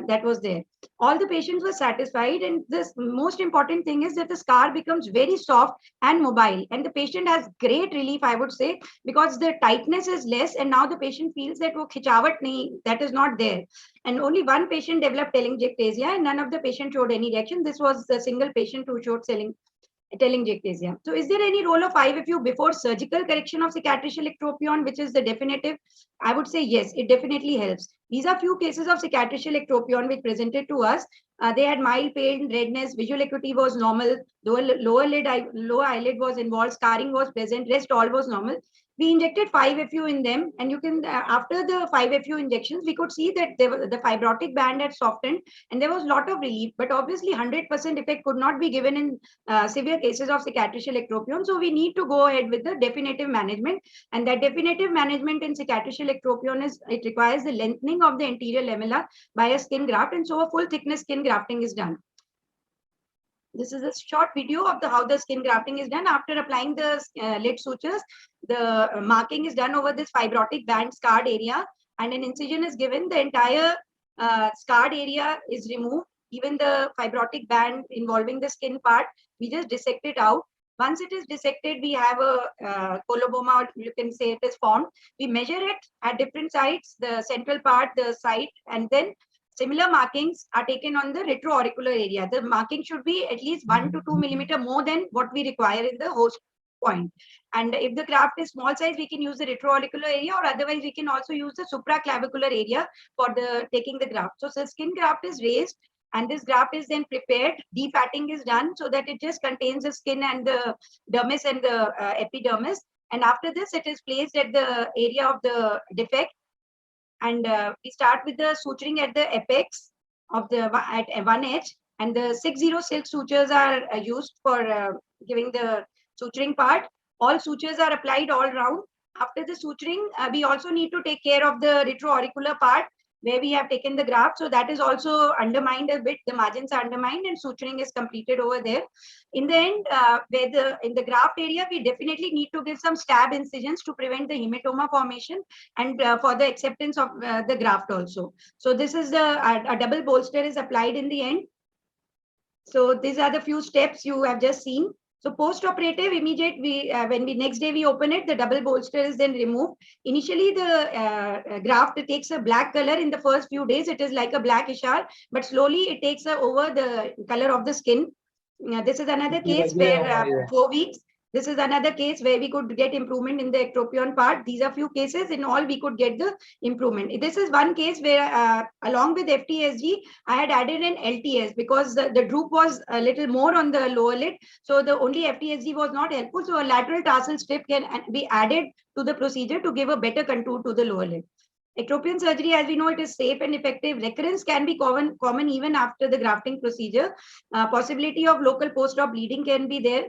that was there. All the patients were satisfied, and this most important thing is that the scar becomes very soft and mobile, and the patient has great relief, I would say, because the tightness is less, and now the patient feels that wo khichawat nahi, that is not there. And only one patient developed telangiectasia, and none of the patients showed any reaction. This was the single patient who showed telangiectasia. So is there any role of 5FU before surgical correction of cicatricial ectropion, which is the definitive? I would say yes, it definitely helps. These are few cases of cicatricial ectropion which presented to us. They had mild pain, redness, visual acuity was normal, lower eyelid was involved, scarring was present, rest all was normal. We injected 5FU in them, and you can after the 5FU injections, we could see that the fibrotic band had softened, and there was a lot of relief. But obviously, 100% effect could not be given in severe cases of cicatricial ectropion. So we need to go ahead with the definitive management, and that definitive management in cicatricial ectropion is it requires the lengthening of the anterior lamella by a skin graft, and so a full thickness skin grafting is done. This is a short video of how the skin grafting is done. After applying the lid sutures, the marking is done over this fibrotic band scarred area, and an incision is given. The entire scarred area is removed. Even the fibrotic band involving the skin part, we just dissect it out. Once it is dissected, we have a coloboma, or you can say it is formed. We measure it at different sites, the central part, the site, and then similar markings are taken on the retroauricular area. The marking should be at least 1 to 2 millimeter more than what we require in the host point. And if the graft is small size, we can use the retroauricular area, or otherwise we can also use the supraclavicular area for taking the graft. So the skin graft is raised, and this graft is then prepared. Defatting is done so that it just contains the skin and the dermis and the epidermis. And after this, it is placed at the area of the defect. And we start with the suturing at the apex of the at one edge, and the 6-0 silk sutures are used for giving the suturing part. All sutures are applied all round. After the suturing, we also need to take care of the retroauricular part where we have taken the graft. So that is also undermined a bit. The margins are undermined, and suturing is completed over there. In the end, in the graft area, we definitely need to give some stab incisions to prevent the hematoma formation, and for the acceptance of the graft also. So this is a double bolster is applied in the end. So these are the few steps you have just seen. So post-operative, immediate, when we next day we open it, the double bolster is then removed. Initially, the graft takes a black color. In the first few days, it is like a black ishar, but slowly it takes over the color of the skin. This is another case where 4 weeks. This is another case where we could get improvement in the ectropion part. These are few cases. In all, we could get the improvement. This is one case where along with FTSG, I had added an LTS because the droop was a little more on the lower lid. So the only FTSG was not helpful. So a lateral tarsal strip can be added to the procedure to give a better contour to the lower lid. Ectropion surgery, as we know, it is safe and effective. Recurrence can be common even after the grafting procedure. Possibility of local post-op bleeding can be there.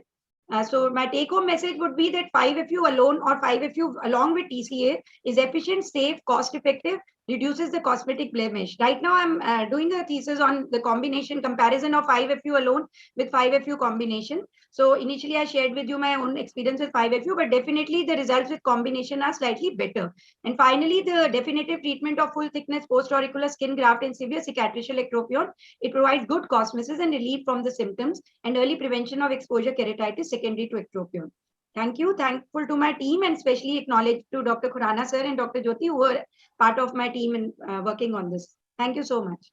So my take-home message would be that 5FU alone or 5FU along with TCA is efficient, safe, cost-effective, reduces the cosmetic blemish. Right now, I'm doing a thesis on the combination comparison of 5FU alone with 5FU combination. So initially, I shared with you my own experience with 5FU, but definitely the results with combination are slightly better. And finally, the definitive treatment of full thickness post-auricular skin graft in severe cicatricial ectropion. It provides good cosmesis and relief from the symptoms and early prevention of exposure keratitis secondary to ectropion. Thank you. Thankful to my team and especially acknowledged to Dr. Khurana sir and Dr. Jyoti who were part of my team in working on this. Thank you so much.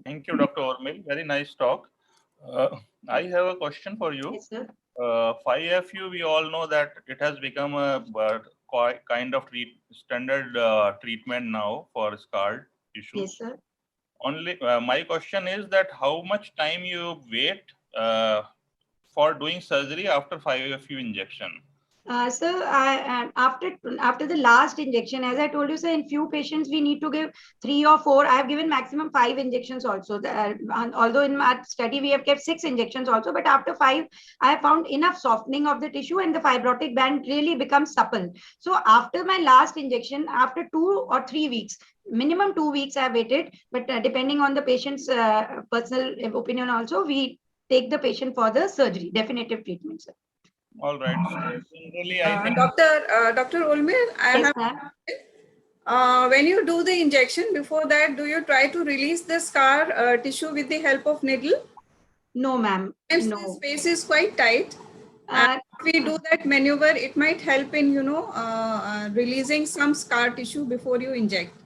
Thank you, Dr. Urmil. Very nice talk. I have a question for you. Yes, sir. 5FU, we all know that it has become a kind of standard treatment now for scar tissues. Yes, sir. Only my question is that how much time you wait for doing surgery after 5FU injection? Sir, after the last injection, as I told you, sir, in few patients we need to give 3 or 4. I have given maximum 5 injections also. Although in my study we have kept 6 injections also, but after 5, I have found enough softening of the tissue and the fibrotic band really becomes supple. So after my last injection, after 2 or 3 weeks, minimum 2 weeks I have waited, but depending on the patient's personal opinion also, we take the patient for the surgery, definitive treatment, sir. All right. So generally, I think Dr. Urmil, I Yes, have. When you do the injection, before that, do you try to release the scar tissue with the help of needle? No, ma'am. Sometimes No. the space is quite tight. And if we do that maneuver, it might help in, releasing some scar tissue before you inject.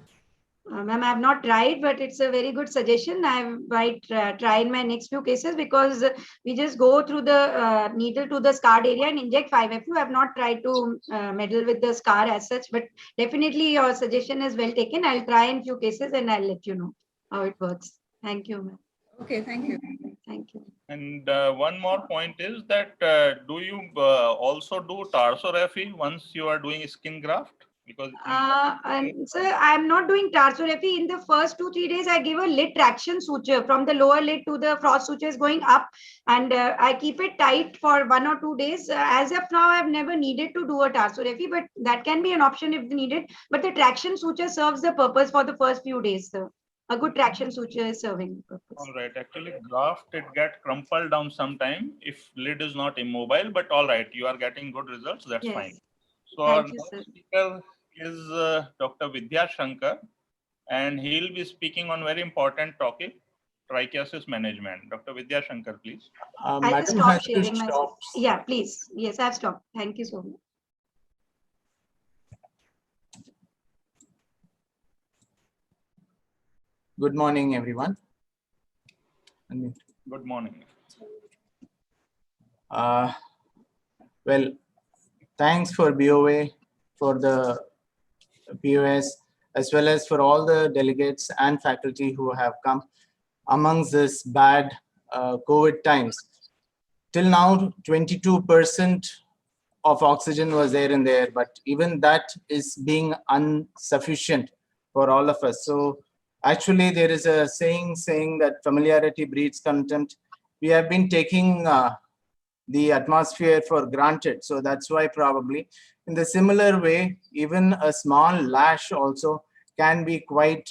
Ma'am, I have not tried, but it's a very good suggestion. I might try in my next few cases because we just go through the needle to the scarred area and inject 5FU. I have not tried to meddle with the scar as such, but definitely your suggestion is well taken. I'll try in few cases and I'll let you know how it works. Thank you, ma'am. Okay, thank you. Thank you. And one more point is that do you also do tarsorrhaphy once you are doing skin graft? Because sir, I'm not doing tarsorrhaphy. In the first 2-3 days, I give a lid traction suture from the lower lid to the frost sutures going up, and I keep it tight for 1 or 2 days. As of now, I've never needed to do a tarsorrhaphy, but that can be an option if needed. But the traction suture serves the purpose for the first few days, sir. A good traction suture is serving the purpose. all right, actually graft it get crumpled down sometime if lid is not immobile, but all right, you are getting good results. That's Yes. fine. So our Thank you, next sir. speaker is Dr. Vidya Shankar, and he'll be speaking on very important topic, trichiasis management. Dr. Vidya Shankar, please. I'll just Madam stop has to sharing my stop. screen. Yeah, please. Yes, I've stopped. Thank you so much. Good morning, everyone. Good morning. Well, thanks for BOA, for the POS, as well as for all the delegates and faculty who have come amongst this bad COVID times. Till now, 22% of oxygen was there in the air, but even that is being insufficient for all of us. So actually, there is a saying that familiarity breeds contempt. We have been taking the atmosphere for granted. So that's why probably in the similar way, even a small lash also can be quite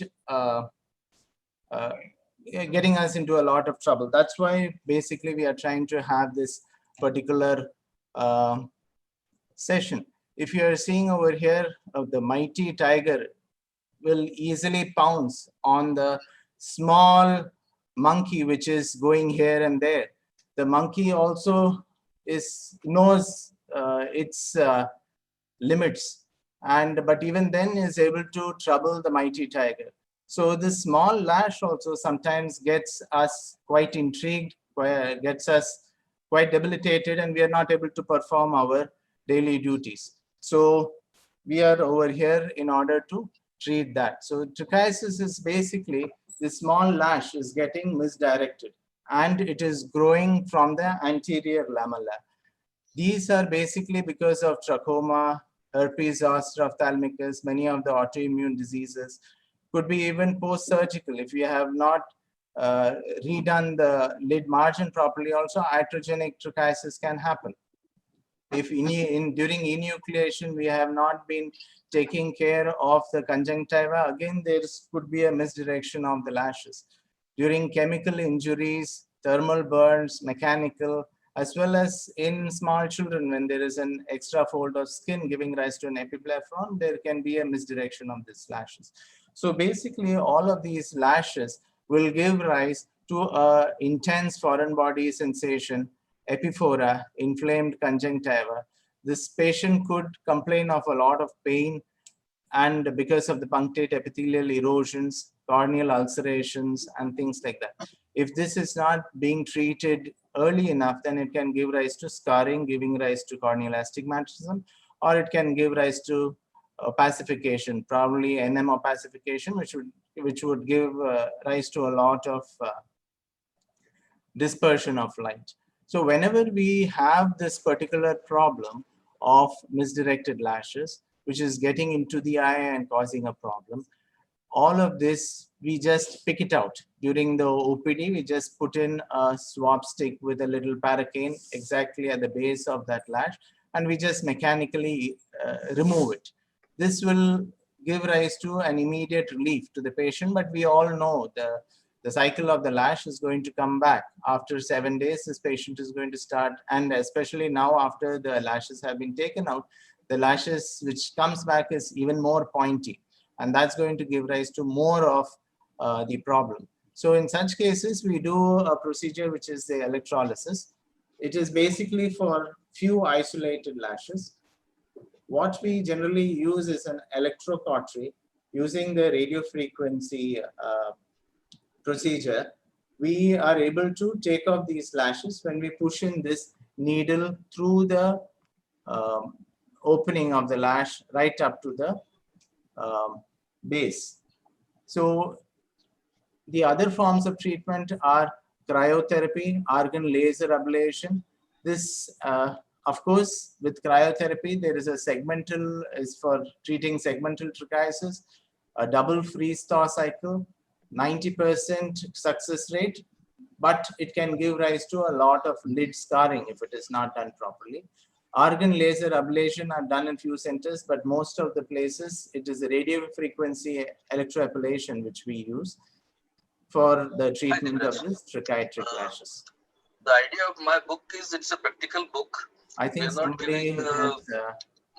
getting us into a lot of trouble. That's why basically we are trying to have this particular session. If you are seeing over here, the mighty tiger will easily pounce on the small monkey which is going here and there. The monkey also knows its limits, but even then is able to trouble the mighty tiger. So this small lash also sometimes gets us quite intrigued, gets us quite debilitated, and we are not able to perform our daily duties. So we are over here in order to treat that. So trichiasis is basically the small lash is getting misdirected and it is growing from the anterior lamella. These are basically because of trachoma, herpes zoster ophthalmicus, many of the autoimmune diseases, could be even post-surgical. If you have not redone the lid margin properly, also iatrogenic trichitis can happen. If during enucleation we have not been taking care of the conjunctiva, again there could be a misdirection of the lashes. During chemical injuries, thermal burns, mechanical, as well as in small children, when there is an extra fold of skin giving rise to an epiblephron, there can be a misdirection of these lashes. So basically, all of these lashes will give rise to a intense foreign body sensation, epiphora, inflamed conjunctiva. This patient could complain of a lot of pain, and because of the punctate epithelial erosions, corneal ulcerations, and things like that. If this is not being treated early enough, then it can give rise to scarring, giving rise to corneal astigmatism, or it can give rise to opacification, probably NM opacification, which would give rise to a lot of dispersion of light. So whenever we have this particular problem of misdirected lashes, which is getting into the eye and causing a problem, all of this, we just pick it out. During the OPD, we just put in a swab stick with a little paracaine exactly at the base of that lash, and we just mechanically remove it. This will give rise to an immediate relief to the patient, but we all know the cycle of the lash is going to come back. After 7 days, this patient is going to start, and especially now after the lashes have been taken out, the lashes which comes back is even more pointy, and that's going to give rise to more of the problem. So in such cases, we do a procedure which is the electrolysis. It is basically for few isolated lashes. What we generally use is an electrocautery using the radio frequency procedure. We are able to take off these lashes when we push in this needle through the opening of the lash right up to the base. So the other forms of treatment are cryotherapy, argon laser ablation. This, of course, with cryotherapy, there is a segmental, is for treating segmental trichitis, a double freeze thaw cycle, 90% success rate, but it can give rise to a lot of lid scarring if it is not done properly. Argon laser ablation are done in few centers, but most of the places it is a radio frequency electroablation which we use for the treatment of this trichitic lashes. The idea of my book is it's a practical book. I think somebody has much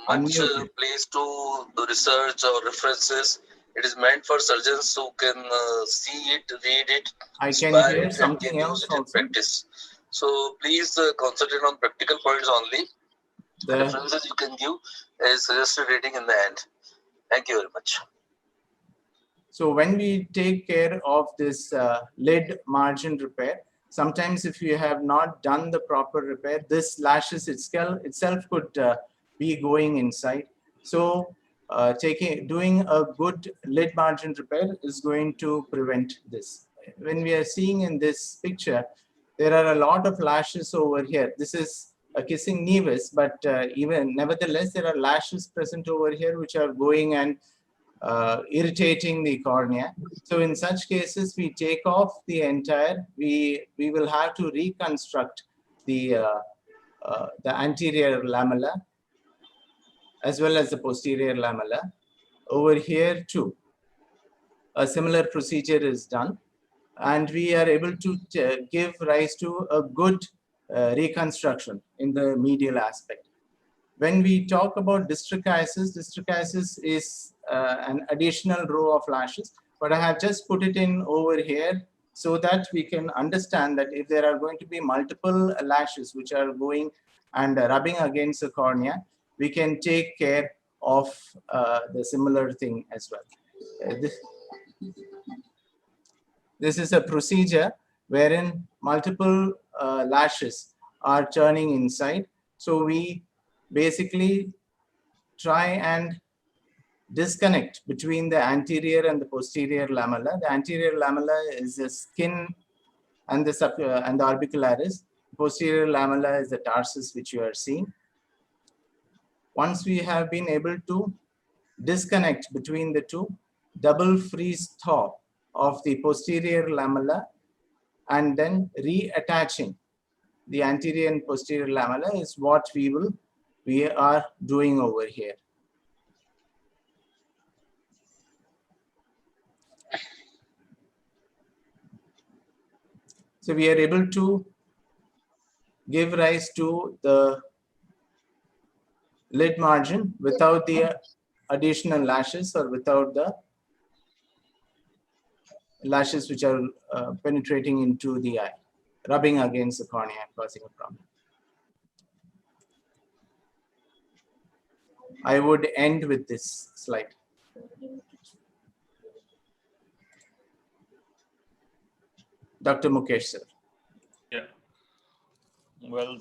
unmuted. place to the research or references. It is meant for surgeons who can see it, read it, I can inspire hear it, and something can else use it in also. practice. So please concentrate on practical points only. The references you can give is suggested reading in the end. Thank you very much. So when we take care of this lid margin repair, sometimes if you have not done the proper repair, this lashes itself could be going inside. So doing a good lid margin repair is going to prevent this. When we are seeing in this picture, there are a lot of lashes over here. This is a kissing nevus, but even nevertheless, there are lashes present over here which are going and irritating the cornea. So in such cases, we take off the entire, we will have to reconstruct the anterior lamella as well as the posterior lamella. Over here too, a similar procedure is done, and we are able to give rise to a good reconstruction in the medial aspect. When we talk about districhiasis is an additional row of lashes, but I have just put it in over here so that we can understand that if there are going to be multiple lashes which are going and rubbing against the cornea, we can take care of the similar thing as well. This is a procedure wherein multiple lashes are turning inside. So we basically try and disconnect between the anterior and the posterior lamella. The anterior lamella is the skin and the orbicularis. Posterior lamella is the tarsus which you are seeing. Once we have been able to disconnect between the two, double freeze thaw of the posterior lamella and then reattaching the anterior and posterior lamella is what we are doing over here. So we are able to give rise to the lid margin without the additional lashes or without the lashes which are penetrating into the eye, rubbing against the cornea and causing a problem. I would end with this slide. Dr. Mukesh, sir. Yeah. Well,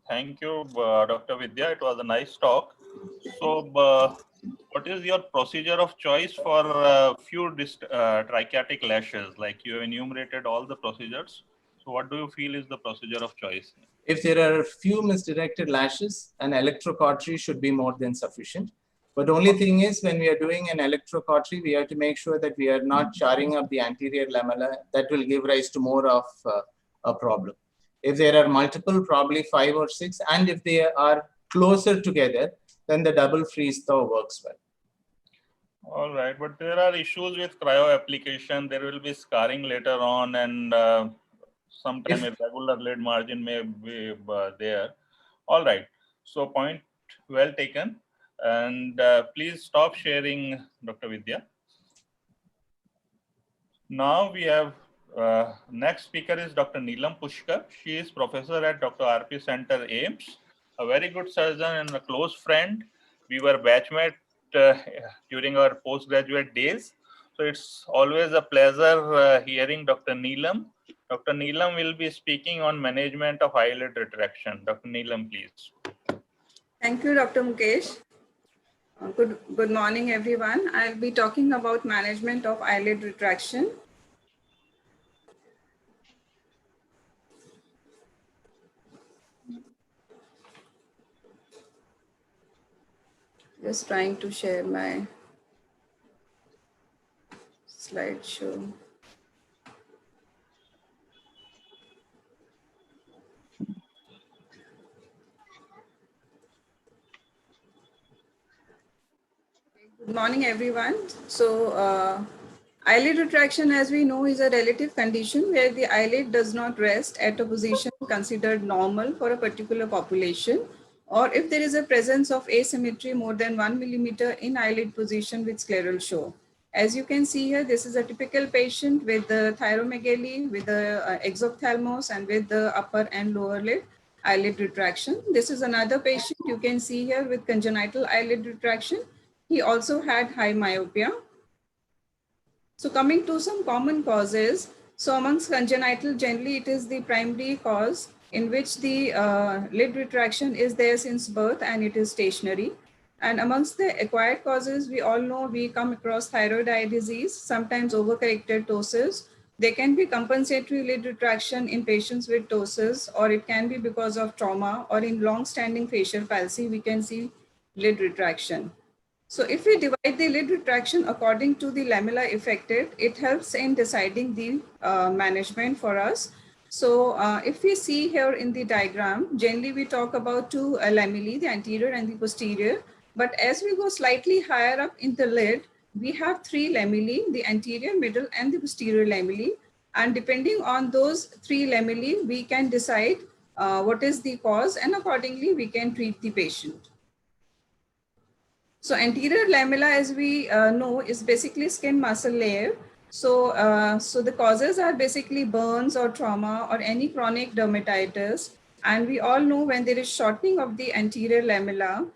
thank you, Dr. Vidya. It was a nice talk. So, what is your procedure of choice for few trichiatic lashes? Like you have enumerated all the procedures. So, what do you feel is the procedure of choice? If there are a few misdirected lashes, an electrocautery should be more than sufficient. But the only thing is, when we are doing an electrocautery, we have to make sure that we are not charring up the anterior lamella. That will give rise to more of a problem. If there are multiple, probably 5 or 6, and if they are closer together, then the double freeze thaw works well. All right, but there are issues with cryo application. There will be scarring later on, and sometimes a regular lid margin may be there. All right, so point well taken. And please stop sharing, Dr. Vidya. Now we have next speaker is Dr. Neelam Pushkar. She is professor at Dr. RP Center, AIIMS, a very good surgeon and a close friend. We were batchmate during our postgraduate days. So it's always a pleasure hearing Dr. Neelam. Dr. Neelam will be speaking on management of eyelid retraction. Dr. Neelam, please. Thank you, Dr. Mukesh. Good morning, everyone. I'll be talking about management of eyelid retraction. Just trying to share my slideshow. Good morning, everyone. So, eyelid retraction, as we know, is a relative condition where the eyelid does not rest at a position considered normal for a particular population, or if there is a presence of asymmetry more than 1 millimeter in eyelid position with scleral show. As you can see here, this is a typical patient with the thyromegaly, with the exophthalmos, and with the upper and lower lid eyelid retraction. This is another patient you can see here with congenital eyelid retraction. He also had high myopia. So coming to some common causes. So amongst congenital, generally it is the primary cause in which the lid retraction is there since birth and it is stationary. And amongst the acquired causes, we all know we come across thyroid eye disease, sometimes overcorrected ptosis. There can be compensatory lid retraction in patients with ptosis, or it can be because of trauma, or in long-standing facial palsy, we can see lid retraction. So if we divide the lid retraction according to the lamella affected, it helps in deciding the management for us. So if we see here in the diagram, generally we talk about two lamellae, the anterior and the posterior. But as we go slightly higher up in the lid, we have 3 lamellae, the anterior, middle, and the posterior lamellae. And depending on those 3 lamellae, we can decide what is the cause, and accordingly we can treat the patient. So anterior lamella, as we know, is basically skin muscle layer. So, so the causes are basically burns or trauma or any chronic dermatitis. And we all know when there is shortening of the anterior lamella,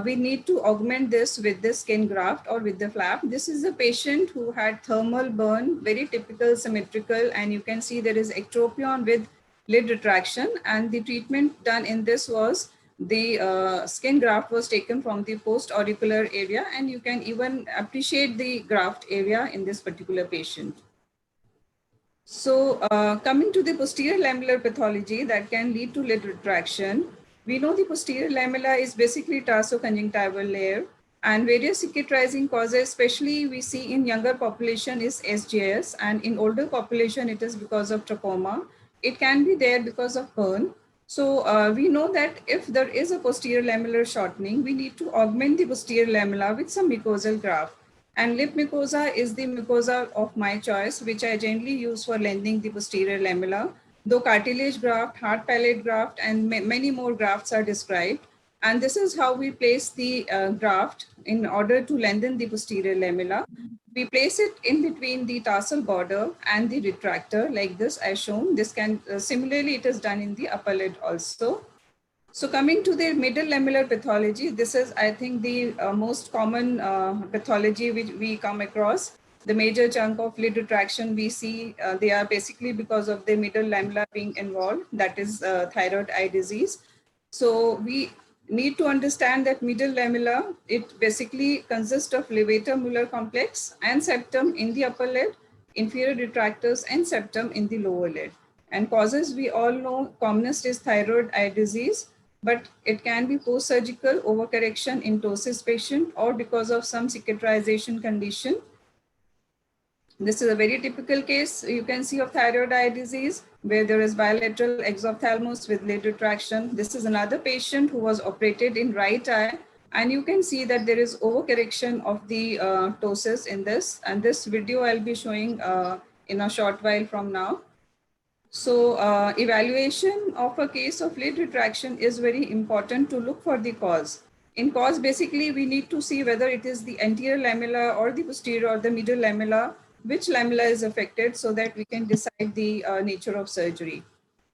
we need to augment this with the skin graft or with the flap. This is a patient who had thermal burn, very typical symmetrical, and you can see there is ectropion with lid retraction. And the treatment done in this was the skin graft was taken from the post-auricular area, and you can even appreciate the graft area in this particular patient. So coming to the posterior lamellar pathology that can lead to lid retraction. We know the posterior lamella is basically tarsoconjunctival layer, and various cicatrizing causes, especially we see in younger population, is SJS, and in older population it is because of trachoma. It can be there because of burn. So we know that if there is a posterior lamellar shortening, we need to augment the posterior lamella with some mucosal graft. And lip mucosa is the mucosa of my choice, which I generally use for lengthening the posterior lamella. Though cartilage graft, hard palate graft, and many more grafts are described. And this is how we place the graft in order to lengthen the posterior lamella. We place it in between the tarsal border and the retractor like this as shown. This can, similarly, it is done in the upper lid also. So coming to the middle lamellar pathology, this is, I think, the most common pathology which we come across. The major chunk of lid retraction we see, they are basically because of the middle lamella being involved, that is thyroid eye disease. So we need to understand that middle lamella, it basically consists of levator Muller complex and septum in the upper lid, inferior retractors and septum in the lower lid. And causes we all know, commonest is thyroid eye disease, but it can be post-surgical overcorrection in ptosis patient or because of some cicatrization condition. This is a very typical case you can see of thyroid eye disease where there is bilateral exophthalmos with lid retraction. This is another patient who was operated in right eye, and you can see that there is overcorrection of the ptosis in this. And this video I'll be showing in a short while from now. So evaluation of a case of lid retraction is very important to look for the cause. In cause, basically, we need to see whether it is the anterior lamella or the posterior or the middle lamella, which lamella is affected so that we can decide the nature of surgery.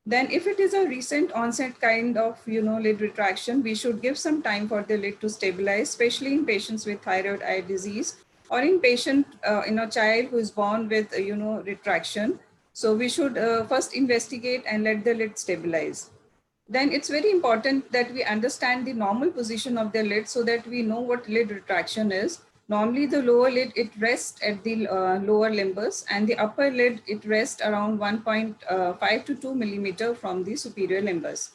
Then if it is a recent onset kind of, lid retraction, we should give some time for the lid to stabilize, especially in patients with thyroid eye disease or in patient, in a child who is born with, retraction. So we should first investigate and let the lid stabilize. Then it's very important that we understand the normal position of the lid so that we know what lid retraction is. Normally the lower lid, it rests at the lower limbus, and the upper lid, it rests around 1.5 to 2 millimeter from the superior limbus.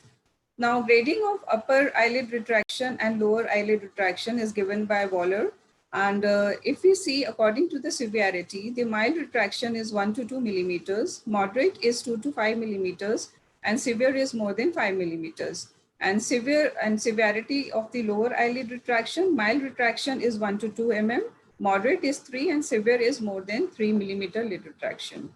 Now grading of upper eyelid retraction and lower eyelid retraction is given by Waller. And if we see according to the severity, the mild retraction is 1 to 2 millimeters, moderate is 2 to 5 millimeters, and severe is more than 5 millimeters. And severity of the lower eyelid retraction, mild retraction is 1 to 2 mm, moderate is 3, and severe is more than 3 millimeter lid retraction.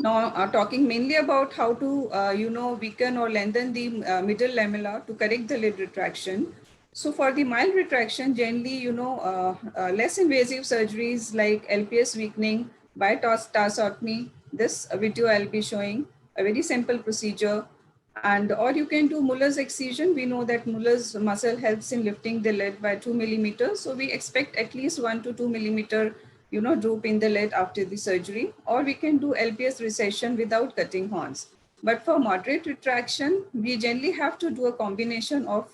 Now, talking mainly about how to, weaken or lengthen the middle lamella to correct the lid retraction. So for the mild retraction, generally, less invasive surgeries like LPS weakening by tarsotomy, this video I'll be showing, a very simple procedure. And or you can do Muller's excision. We know that Muller's muscle helps in lifting the lid by 2 millimeters. So we expect at least 1 to 2 millimeter, droop in the lid after the surgery. Or we can do LPS recession without cutting horns. But for moderate retraction, we generally have to do a combination of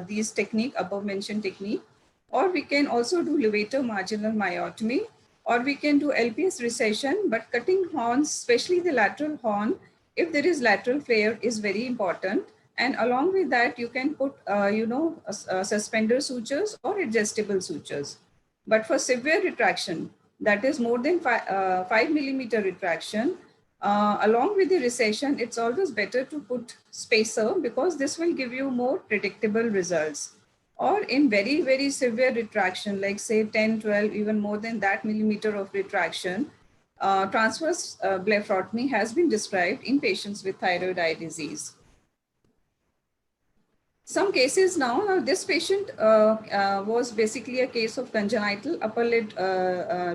these technique, above mentioned technique. Or we can also do levator marginal myotomy. Or we can do LPS recession, but cutting horns, especially the lateral horn, if there is lateral flare, is very important. And along with that, you can put, suspender sutures or adjustable sutures. But for severe retraction, that is more than 5 millimeter retraction, along with the recession, it's always better to put spacer because this will give you more predictable results. Or in very, very severe retraction, like say 10, 12, even more than that millimeter of retraction, transverse blepharotomy has been described in patients with thyroid eye disease. Some cases now, this patient was basically a case of congenital upper lid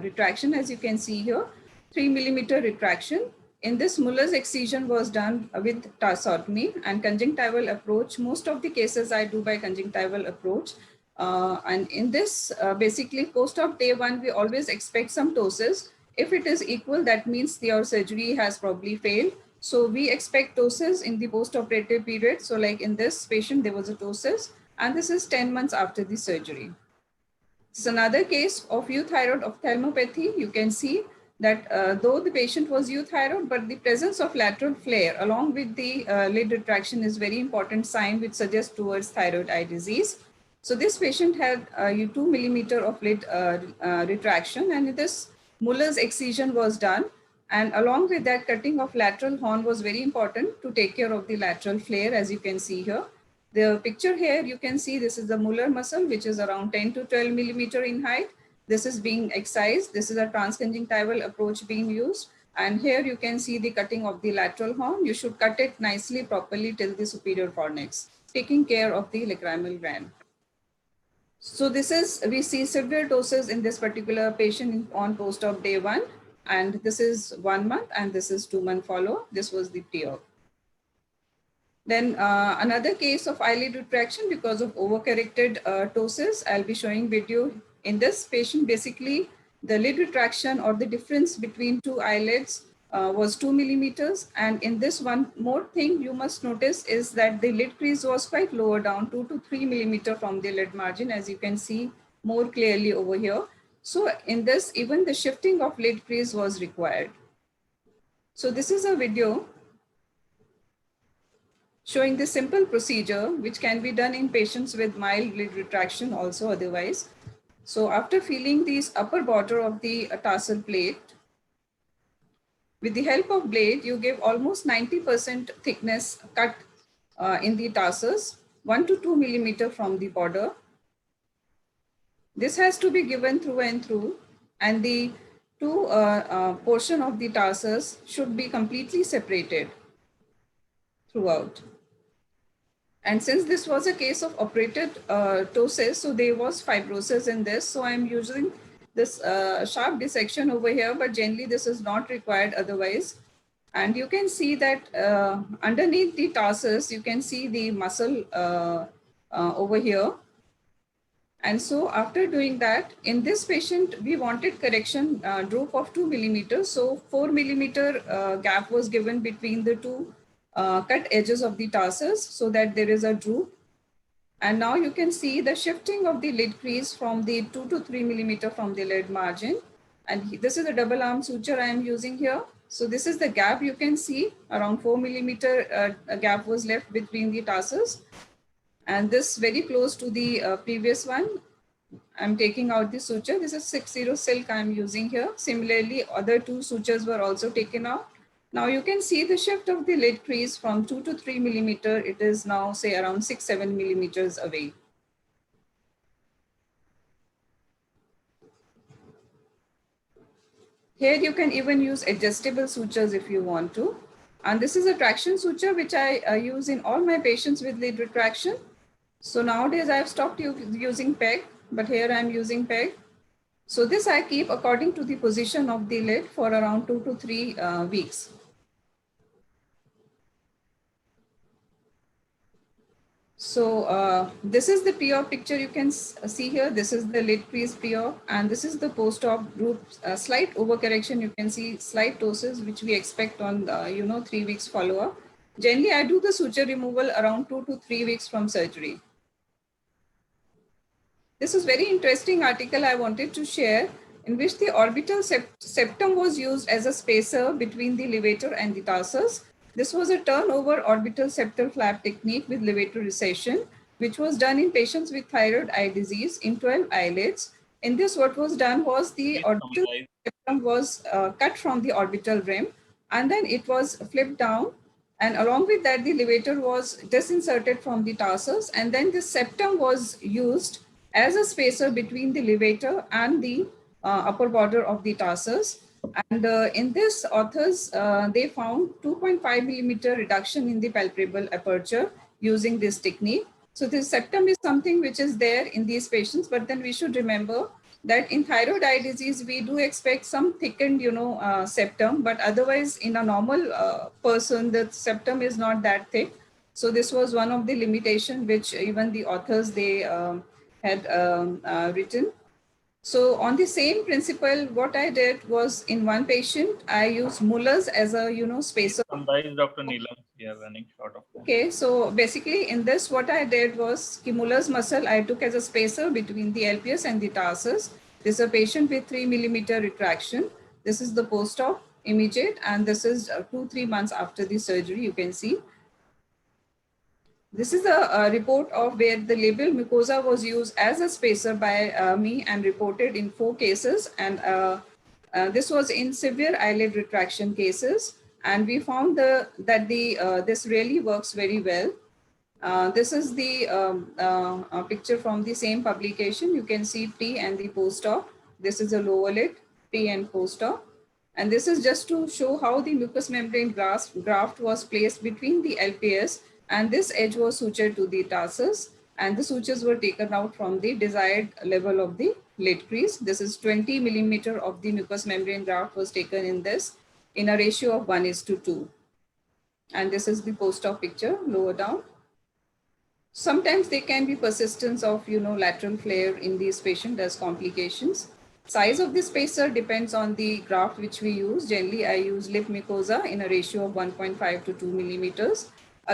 retraction, as you can see here, 3 millimeter retraction. In this, Muller's excision was done with tarsotomy and conjunctival approach. Most of the cases I do by conjunctival approach. And in this, basically post-op day 1, we always expect some ptosis. If it is equal, that means your surgery has probably failed. So we expect ptosis in the post-operative period. So like in this patient, there was a ptosis, and this is 10 months after the surgery. This is another case of euthyroid ophthalmopathy. You can see that though the patient was euthyroid, but the presence of lateral flare along with the lid retraction is very important sign which suggests towards thyroid eye disease. So this patient had 2 millimeter of lid retraction, and this Muller's excision was done. And along with that, cutting of lateral horn was very important to take care of the lateral flare, as you can see here. The picture here, you can see this is the Muller muscle, which is around 10 to 12 millimeter in height. This is being excised. This is a transconjunctival approach being used. And here you can see the cutting of the lateral horn. You should cut it nicely, properly till the superior fornix, taking care of the lacrimal gland. So this is, we see severe doses in this particular patient on post-op day 1. And this is 1 month and this is 2 month follow. This was the pre-op. Then another case of eyelid retraction because of overcorrected ptosis. I'll be showing video. In this patient, basically the lid retraction or the difference between two eyelids was 2 millimeters. And in this, one more thing you must notice is that the lid crease was quite lower down, 2 to 3 millimeter from the lid margin, as you can see more clearly over here. So in this, even the shifting of lid crease was required. So this is a video showing the simple procedure which can be done in patients with mild lid retraction also otherwise. So after feeling these upper border of the tarsal plate, with the help of blade, you give almost 90% thickness cut in the tarsus, 1 to 2 millimeter from the border. This has to be given through and through, and the two portion of the tarsus should be completely separated throughout. And since this was a case of operated ptosis, so there was fibrosis in this. So I'm using this sharp dissection over here, but generally this is not required otherwise. And you can see that underneath the tarsus, you can see the muscle over here. And so after doing that, in this patient, we wanted correction droop of 2 millimeters. So 4 millimeter gap was given between the two cut edges of the tarsus so that there is a droop. And now you can see the shifting of the lid crease from the 2 to 3 millimeter from the lid margin. And this is a double arm suture I am using here. So this is the gap you can see, around 4 millimeter gap was left between the tarsus. And this very close to the previous one. I'm taking out the suture. This is 60 silk I'm using here. Similarly, other two sutures were also taken out. Now you can see the shift of the lid crease from 2 to 3 millimeter. It is now say around 6-7 millimeters away. Here you can even use adjustable sutures if you want to. And this is a traction suture which I use in all my patients with lid retraction. So nowadays I've stopped using peg, but here I'm using peg. So this I keep according to the position of the lid for around 2 to 3 weeks. So this is the pre-op picture you can see here. This is the lid crease pre-op, and this is the post-op group. Slight overcorrection. You can see slight ptosis, which we expect on 3 weeks follow-up. Generally, I do the suture removal around 2 to 3 weeks from surgery. This is very interesting article I wanted to share, in which the orbital septum was used as a spacer between the levator and the tarsus. This was a turnover orbital septal flap technique with levator recession, which was done in patients with thyroid eye disease in 12 eyelids. In this, what was done was the orbital septum was cut from the orbital rim, and then it was flipped down. And along with that, the levator was disinserted from the tarsus, and then the septum was used as a spacer between the levator and the upper border of the tarsus. And in this, authors, they found 2.5 millimeter reduction in the palpable aperture using this technique. So the septum is something which is there in these patients, but then we should remember that in thyroid eye disease, we do expect some thickened, septum, but otherwise in a normal person, the septum is not that thick. So this was one of the limitations which even the authors, they had written. So on the same principle, what I did was in one patient, I used Muller's as a, spacer. Summarize, Dr. Neelam. We are running short of time. Okay, so basically in this, what I did was Muller's muscle I took as a spacer between the LPS and the tarsus. This is a patient with 3 millimeter retraction. This is the post-op immediate, and this is 2-3 months after the surgery, you can see. This is a report of where the labial mucosa was used as a spacer by me and reported in 4 cases. And this was in severe eyelid retraction cases. And we found that this really works very well. This is the picture from the same publication. You can see pre and the post-op. This is a lower lid, pre and post-op. And this is just to show how the mucous membrane graft was placed between the LPS, and this edge was sutured to the tarsus, and the sutures were taken out from the desired level of the lid crease. This is 20 millimeter of the mucous membrane graft was taken in this in a ratio of 1:2. And this is the post-op picture lower down. Sometimes there can be persistence of, lateral flare in these patients as complications. Size of the spacer depends on the graft which we use. Generally, I use lip mucosa in a ratio of 1.5 to 2 millimeters.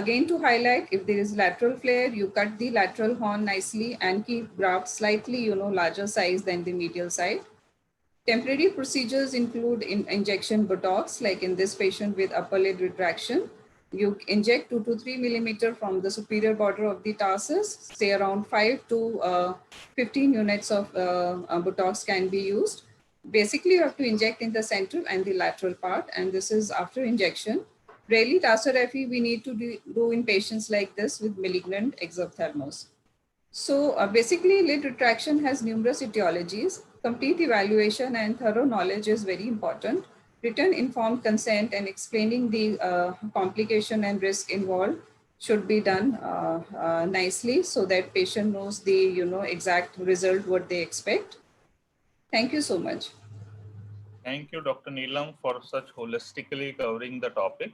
Again, to highlight, if there is lateral flare, you cut the lateral horn nicely and keep graft slightly, larger size than the medial side. Temporary procedures include injection Botox, like in this patient with upper lid retraction. You inject 2 to 3 millimeter from the superior border of the tarsus, say around 5 to 15 units of Botox can be used. Basically, you have to inject in the center and the lateral part, and this is after injection. Rarely tarsorrhaphy we need to do in patients like this with malignant exophthalmos. So basically, lid retraction has numerous etiologies. Complete evaluation and thorough knowledge is very important. Written informed consent and explaining the complication and risk involved should be done nicely so that patient knows the exact result what they expect. Thank you so much. Thank you, Dr. Neelam, for such holistically covering the topic.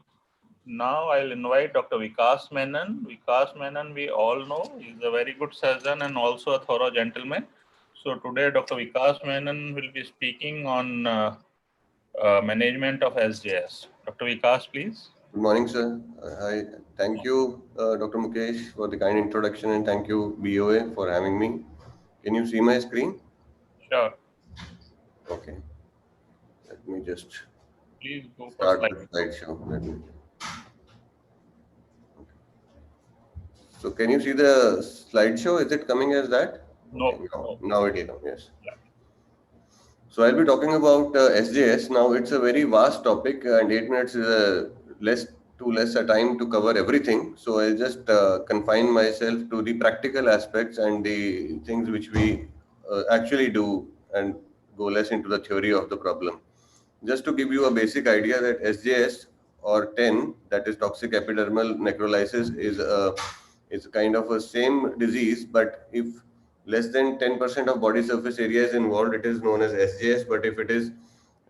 Now I'll invite Dr. Vikas Menon. Vikas Menon, we all know, is a very good surgeon and also a thorough gentleman. So today, Dr. Vikas Menon will be speaking on management of SJS. Dr. Vikas, please. Good morning, sir. Hi. Thank you, Dr. Mukesh, for the kind introduction, and thank you, BOA, for having me. Can you see my screen? Sure. Okay. Let me just please go start the slideshow. So can you see the slideshow? Is it coming as that? No. Okay, now it is, yes. Yeah. So I'll be talking about SJS. Now it's a very vast topic and 8 minutes is less a time to cover everything. So I'll just confine myself to the practical aspects and the things which we actually do and go less into the theory of the problem. Just to give you a basic idea that SJS or TEN, that is toxic epidermal necrolysis, is kind of a same disease, but if less than 10% of body surface area is involved, it is known as SJS. But if it is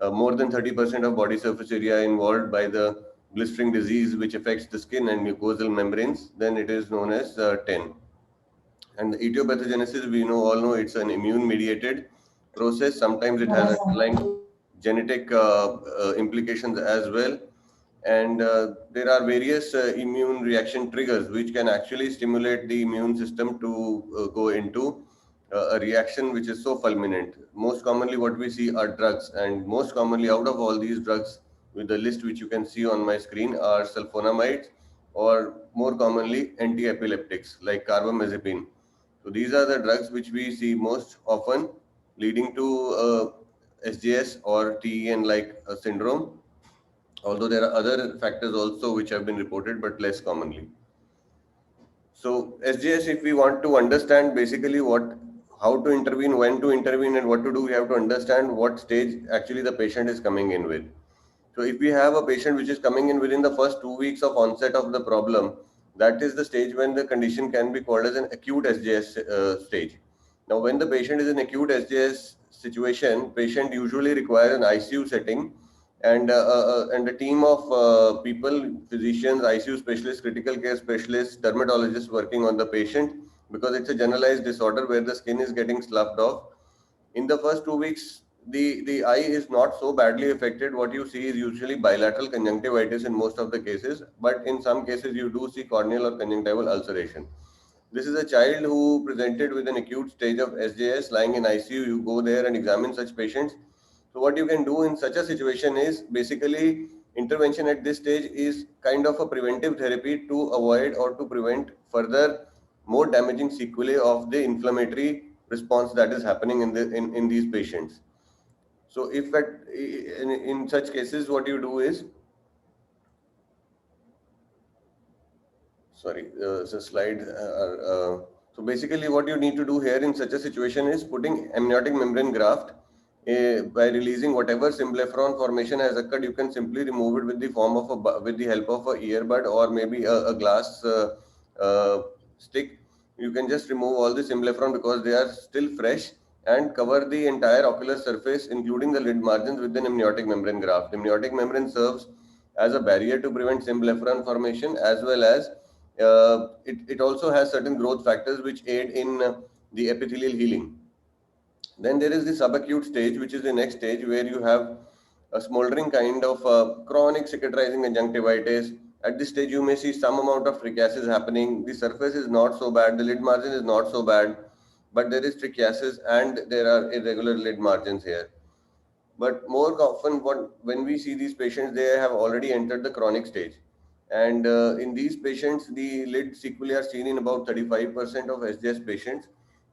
more than 30% of body surface area involved by the blistering disease which affects the skin and mucosal membranes, then it is known as TEN. And the etiopathogenesis, we all know it's an immune mediated process. Sometimes it has underlying genetic implications as well. And there are various immune reaction triggers which can actually stimulate the immune system to go into a reaction which is so fulminant. Most commonly what we see are drugs, and most commonly out of all these drugs, with the list which you can see on my screen, are sulfonamides, or more commonly anti-epileptics like carbamazepine. So these are the drugs which we see most often leading to SJS or TEN like a syndrome. Although there are other factors also which have been reported, but less commonly. So SJS, if we want to understand basically how to intervene, when to intervene, and what to do, we have to understand what stage actually the patient is coming in with. So if we have a patient which is coming in within the first 2 weeks of onset of the problem, that is the stage when the condition can be called as an acute SJS stage. Now, when the patient is in acute SJS situation, patient usually requires an ICU setting, and a team of people, physicians, ICU specialists, critical care specialists, dermatologists working on the patient, because it's a generalized disorder where the skin is getting sloughed off. In the first 2 weeks, the eye is not so badly affected. What you see is usually bilateral conjunctivitis in most of the cases, but in some cases you do see corneal or conjunctival ulceration. This is a child who presented with an acute stage of SJS lying in ICU. You go there and examine such patients. So what you can do in such a situation is basically intervention at this stage is kind of a preventive therapy to avoid or to prevent further more damaging sequelae of the inflammatory response that is happening in these patients. So if in such cases, what you do is, sorry, the slide. So basically what you need to do here in such a situation is putting amniotic membrane graft. By releasing whatever symblepharon formation has occurred, you can simply remove it with the help of a earbud or maybe a glass stick. You can just remove all the symblepharon because they are still fresh, and cover the entire ocular surface, including the lid margins, with an amniotic membrane graft. The amniotic membrane serves as a barrier to prevent symblepharon formation, as well as it also has certain growth factors which aid in the epithelial healing. Then there is the subacute stage, which is the next stage where you have a smoldering kind of chronic cicatrizing conjunctivitis. At this stage, you may see some amount of trichiasis happening. The surface is not so bad, the lid margin is not so bad, but there is trichiasis and there are irregular lid margins here. But more often, when we see these patients, they have already entered the chronic stage. And in these patients, the lid sequelae are seen in about 35% of SJS patients.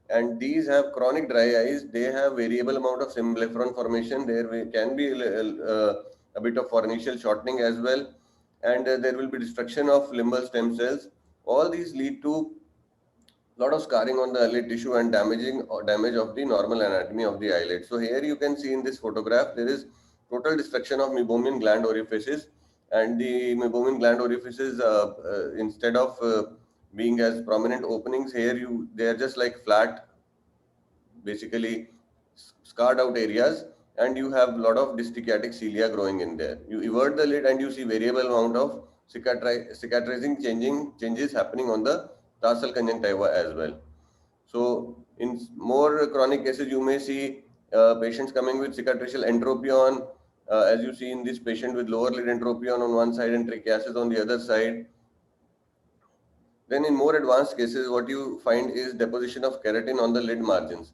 And these have chronic dry eyes. They have variable amount of symblepharon formation. There can be a bit of fornicial shortening as well. And there will be destruction of limbal stem cells. All these lead to a lot of scarring on the eyelid tissue and damage of the normal anatomy of the eyelid. So here you can see in this photograph, there is total destruction of meibomian gland orifices. And the meibomian gland orifices, instead of being as prominent openings, here they are just like flat, basically scarred out areas, and you have a lot of distichiatic cilia growing in there. You invert the lid and you see variable amount of cicatrizing changes happening on the tarsal conjunctiva as well. So in more chronic cases, you may see patients coming with cicatricial entropion, as you see in this patient with lower lid entropion on one side and trichiasis on the other side. Then in more advanced cases, what you find is deposition of keratin on the lid margins.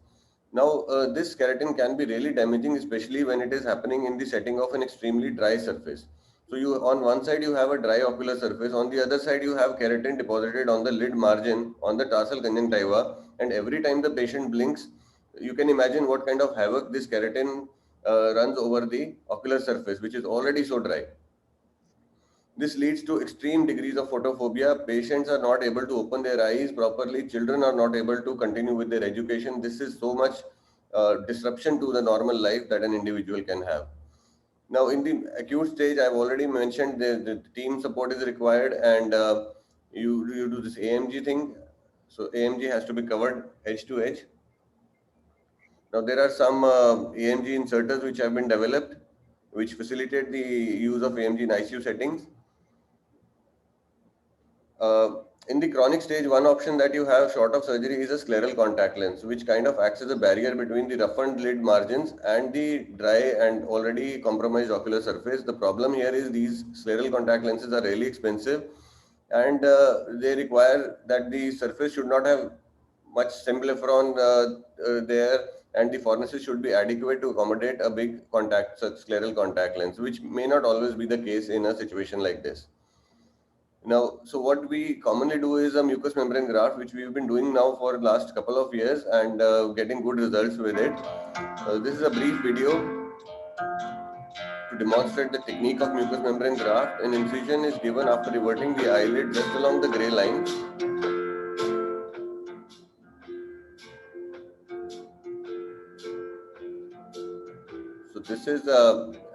Now, this keratin can be really damaging, especially when it is happening in the setting of an extremely dry surface. So on one side, you have a dry ocular surface. On the other side, you have keratin deposited on the lid margin, on the tarsal conjunctiva. And every time the patient blinks, you can imagine what kind of havoc this keratin runs over the ocular surface, which is already so dry. This leads to extreme degrees of photophobia. Patients are not able to open their eyes properly. Children are not able to continue with their education. This is so much disruption to the normal life that an individual can have. Now, in the acute stage, I've already mentioned the team support is required, and you do this AMG thing. So AMG has to be covered edge to edge. Now, there are some AMG inserters which have been developed, which facilitate the use of AMG in ICU settings. In the chronic stage, one option that you have short of surgery is a scleral contact lens, which kind of acts as a barrier between the roughened lid margins and the dry and already compromised ocular surface. The problem here is these scleral contact lenses are really expensive, and they require that the surface should not have much symblepharon there, and the fornices should be adequate to accommodate a big scleral contact lens, which may not always be the case in a situation like this. Now, so what we commonly do is a mucous membrane graft, which we've been doing now for the last couple of years and getting good results with it. This is a brief video to demonstrate the technique of mucous membrane graft. An incision is given after reverting the eyelid just along the gray line. So this is,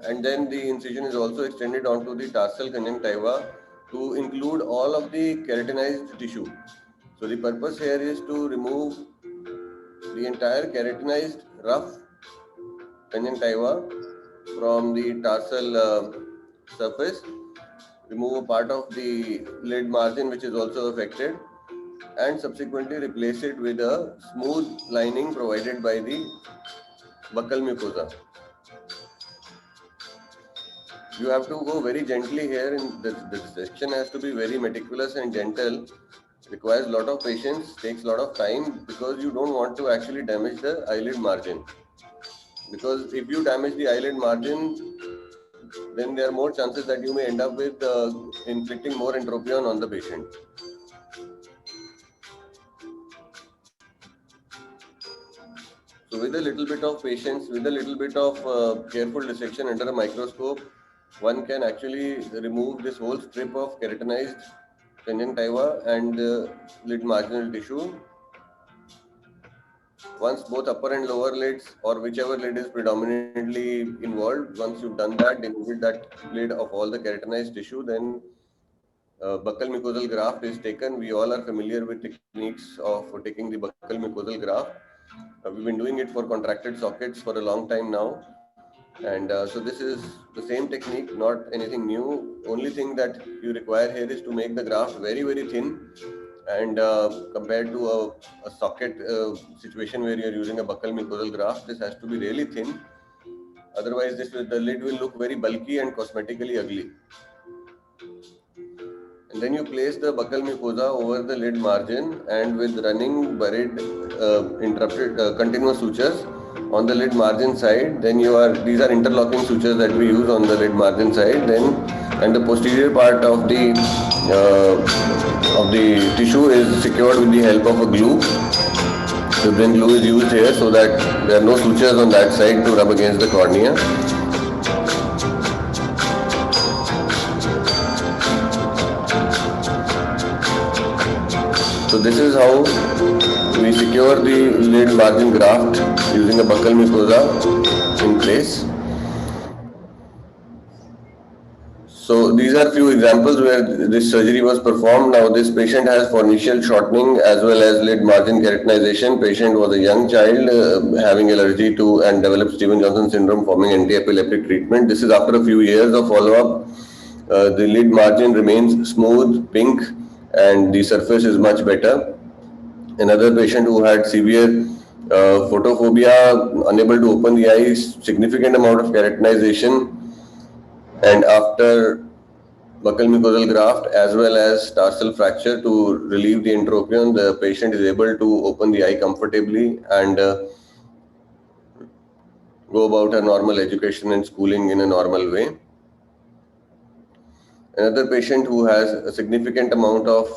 and then the incision is also extended onto the tarsal conjunctiva to include all of the keratinized tissue. So the purpose here is to remove the entire keratinized rough conjunctiva from the tarsal surface, remove a part of the lid margin which is also affected, and subsequently replace it with a smooth lining provided by the buccal mucosa. You have to go very gently here, and the section has to be very meticulous and gentle. It requires a lot of patience, takes a lot of time, because you don't want to actually damage the eyelid margin. because if you damage the eyelid margin, then there are more chances that you may end up with inflicting more entropion on the patient. So with a little bit of patience, with a little bit of careful dissection under a microscope, one can actually remove this whole strip of keratinized conjunctiva and lid marginal tissue. Once both upper and lower lids, or whichever lid is predominantly involved, once you've done that, remove that lid of all the keratinized tissue, then buccal mucosal graft is taken. We all are familiar with techniques of taking the buccal mucosal graft. We've been doing it for contracted sockets for a long time now. And so this is the same technique, not anything new. Only thing that you require here is to make the graft very, very thin. And compared to a socket situation where you're using a buccal mucosal graft, this has to be really thin. Otherwise, the lid will look very bulky and cosmetically ugly. And then you place the buccal mucosa over the lid margin, and with running, buried, interrupted, continuous sutures on the lid margin side, then these are interlocking sutures that we use on the lid margin side, and the posterior part of the tissue is secured with the help of a glue. So then glue is used here so that there are no sutures on that side to rub against the cornea. So this is how we secure the lid margin graft using a buccal mucosa in place. So these are few examples where this surgery was performed. Now this patient has fornical shortening as well as lid margin keratinization. Patient was a young child having allergy to and developed Stevens-Johnson syndrome, forming anti-epileptic treatment. This is after a few years of follow-up. The lid margin remains smooth, pink, and the surface is much better. Another patient who had severe photophobia, unable to open the eyes, significant amount of keratinization, and after buccal mucosal graft as well as tarsal fracture to relieve the entropion, the patient is able to open the eye comfortably and go about her normal education and schooling in a normal way. Another patient who has a significant amount of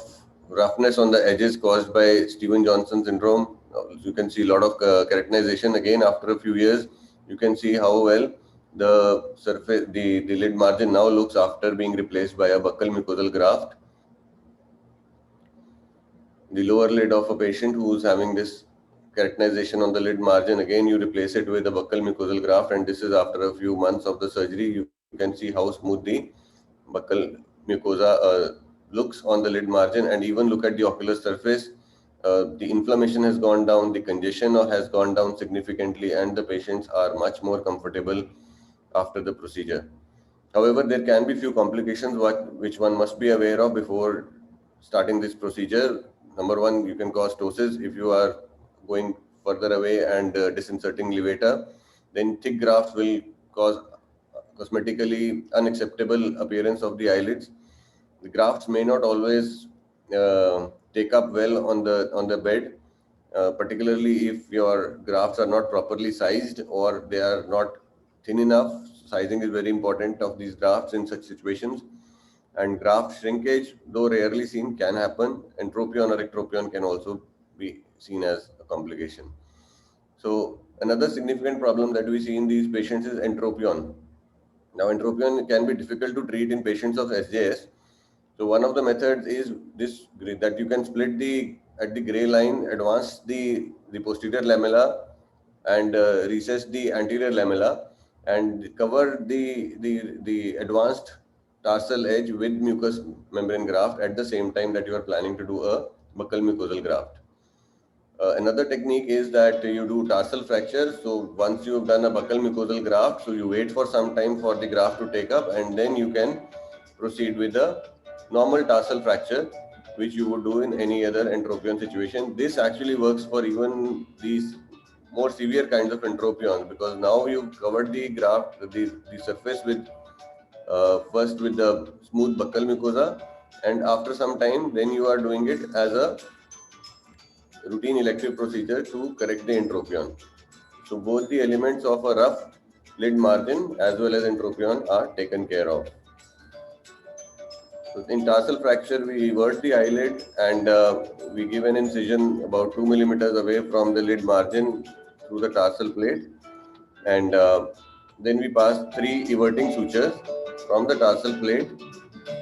roughness on the edges caused by Stevens-Johnson syndrome. You can see a lot of keratinization. Again, after a few years, you can see how well the surface, the lid margin now looks after being replaced by a buccal mucosal graft. The lower lid of a patient who is having this keratinization on the lid margin, again you replace it with a buccal mucosal graft, and this is after a few months of the surgery. You can see how smooth the buccal mucosa looks on the lid margin, and even look at the ocular surface. The inflammation has gone down, the congestion has gone down significantly, and the patients are much more comfortable after the procedure. However, there can be few complications which one must be aware of before starting this procedure. Number one, you can cause ptosis if you are going further away and disinserting levator. Then thick grafts will cause cosmetically unacceptable appearance of the eyelids. The grafts may not always take up well on the bed, particularly if your grafts are not properly sized or they are not thin enough. Sizing is very important of these grafts in such situations. And graft shrinkage, though rarely seen, can happen. Entropion or ectropion can also be seen as a complication. So another significant problem that we see in these patients is entropion. Now, entropion can be difficult to treat in patients of SJS. So one of the methods is this, that you can split at the gray line, advance the posterior lamella and recess the anterior lamella, and cover the advanced tarsal edge with mucous membrane graft at the same time that you are planning to do a buccal mucosal graft. Another technique is that you do tarsal fracture. So once you have done a buccal mucosal graft, so you wait for some time for the graft to take up, and then you can proceed with a normal tarsal fracture, which you would do in any other entropion situation. This actually works for even these more severe kinds of entropions, because now you've covered the graft, the surface with first with the smooth buccal mucosa, and after some time then you are doing it as a routine elective procedure to correct the entropion. So both the elements of a rough lid margin as well as entropion are taken care of. So in tarsal fracture, we evert the eyelid and we give an incision about 2 millimeters away from the lid margin through the tarsal plate. And then we pass 3 everting sutures from the tarsal plate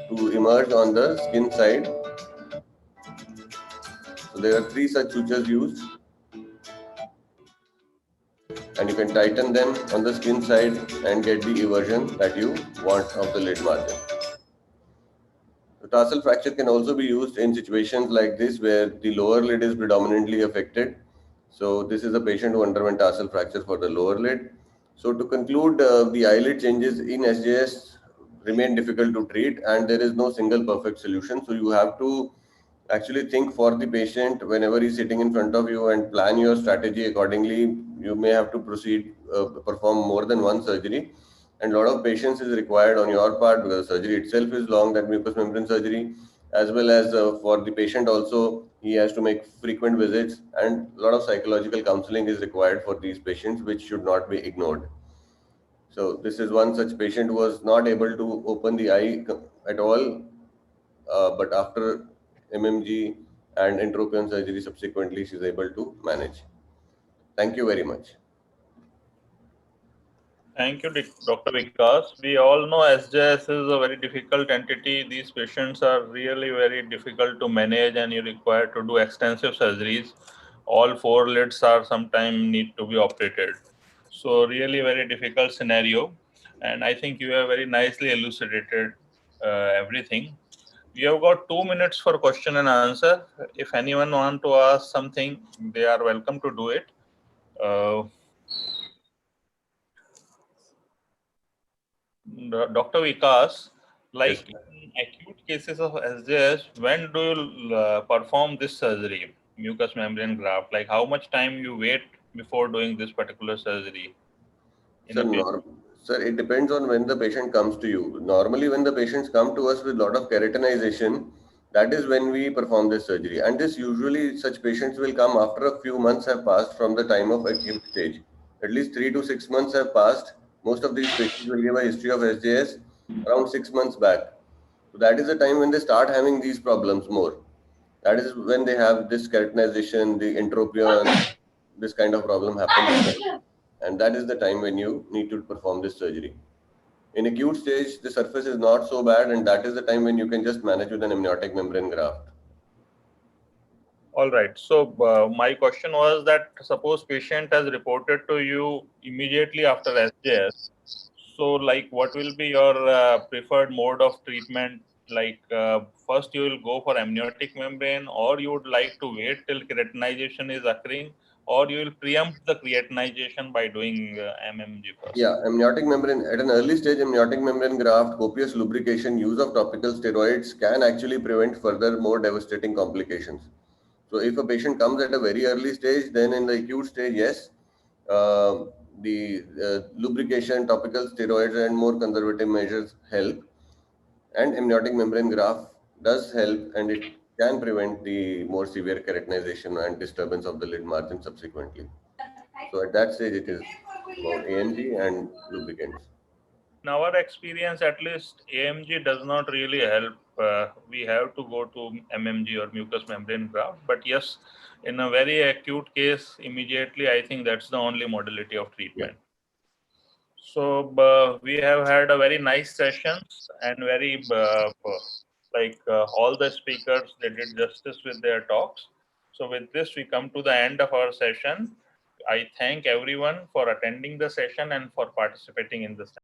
to emerge on the skin side. So there are 3 such sutures used. And you can tighten them on the skin side and get the eversion that you want of the lid margin. The tarsal fracture can also be used in situations like this where the lower lid is predominantly affected. So this is a patient who underwent tarsal fracture for the lower lid. So to conclude, the eyelid changes in SJS remain difficult to treat and there is no single perfect solution. So you have to actually think for the patient whenever he's sitting in front of you and plan your strategy accordingly. You may have to proceed, perform more than one surgery. And a lot of patience is required on your part because the surgery itself is long, that mucous membrane surgery, as well as for the patient also, he has to make frequent visits and a lot of psychological counseling is required for these patients, which should not be ignored. So this is one such patient who was not able to open the eye at all, but after MMG and entropion surgery subsequently, she is able to manage. Thank you very much. Thank you, Dr. Vikas. We all know SJS is a very difficult entity. These patients are really very difficult to manage and you require to do extensive surgeries. All 4 lids are sometimes need to be operated. So really very difficult scenario. And I think you have very nicely elucidated everything. We have got 2 minutes for question and answer. If anyone want to ask something, they are welcome to do it. Dr. Vikas, like Yes, in acute cases of SJS, when do you perform this surgery, mucous membrane graft? Like how much time you wait before doing this particular surgery? Sir, it depends on when the patient comes to you. Normally, when the patients come to us with a lot of keratinization, that is when we perform this surgery. And this usually, such patients will come after a few months have passed from the time of acute stage. At least 3 to 6 months have passed. Most of these patients will give a history of SJS around 6 months back. So that is the time when they start having these problems more. That is when they have this keratinization, the entropion, this kind of problem happens. And that is the time when you need to perform this surgery. In acute stage, the surface is not so bad, and that is the time when you can just manage with an amniotic membrane graft. All right. So my question was that suppose patient has reported to you immediately after SJS. So like what will be your preferred mode of treatment? Like first you will go for amniotic membrane, or you would like to wait till keratinization is occurring, or you will preempt the keratinization by doing MMG first? Yeah, amniotic membrane, at an early stage, amniotic membrane graft, copious lubrication, use of topical steroids can actually prevent further more devastating complications. So if a patient comes at a very early stage, then in the acute stage, yes, the lubrication, topical steroids and more conservative measures help. And amniotic membrane graft does help, and it can prevent the more severe keratinization and disturbance of the lid margin subsequently. So at that stage, it is about AMG and lubricants. In our experience, at least AMG does not really help. We have to go to MMG or mucous membrane graft. But yes, in a very acute case, immediately, I think that's the only modality of treatment. Yeah. So we have had a very nice session and very all the speakers, they did justice with their talks. So with this, we come to the end of our session. I thank everyone for attending the session and for participating in this.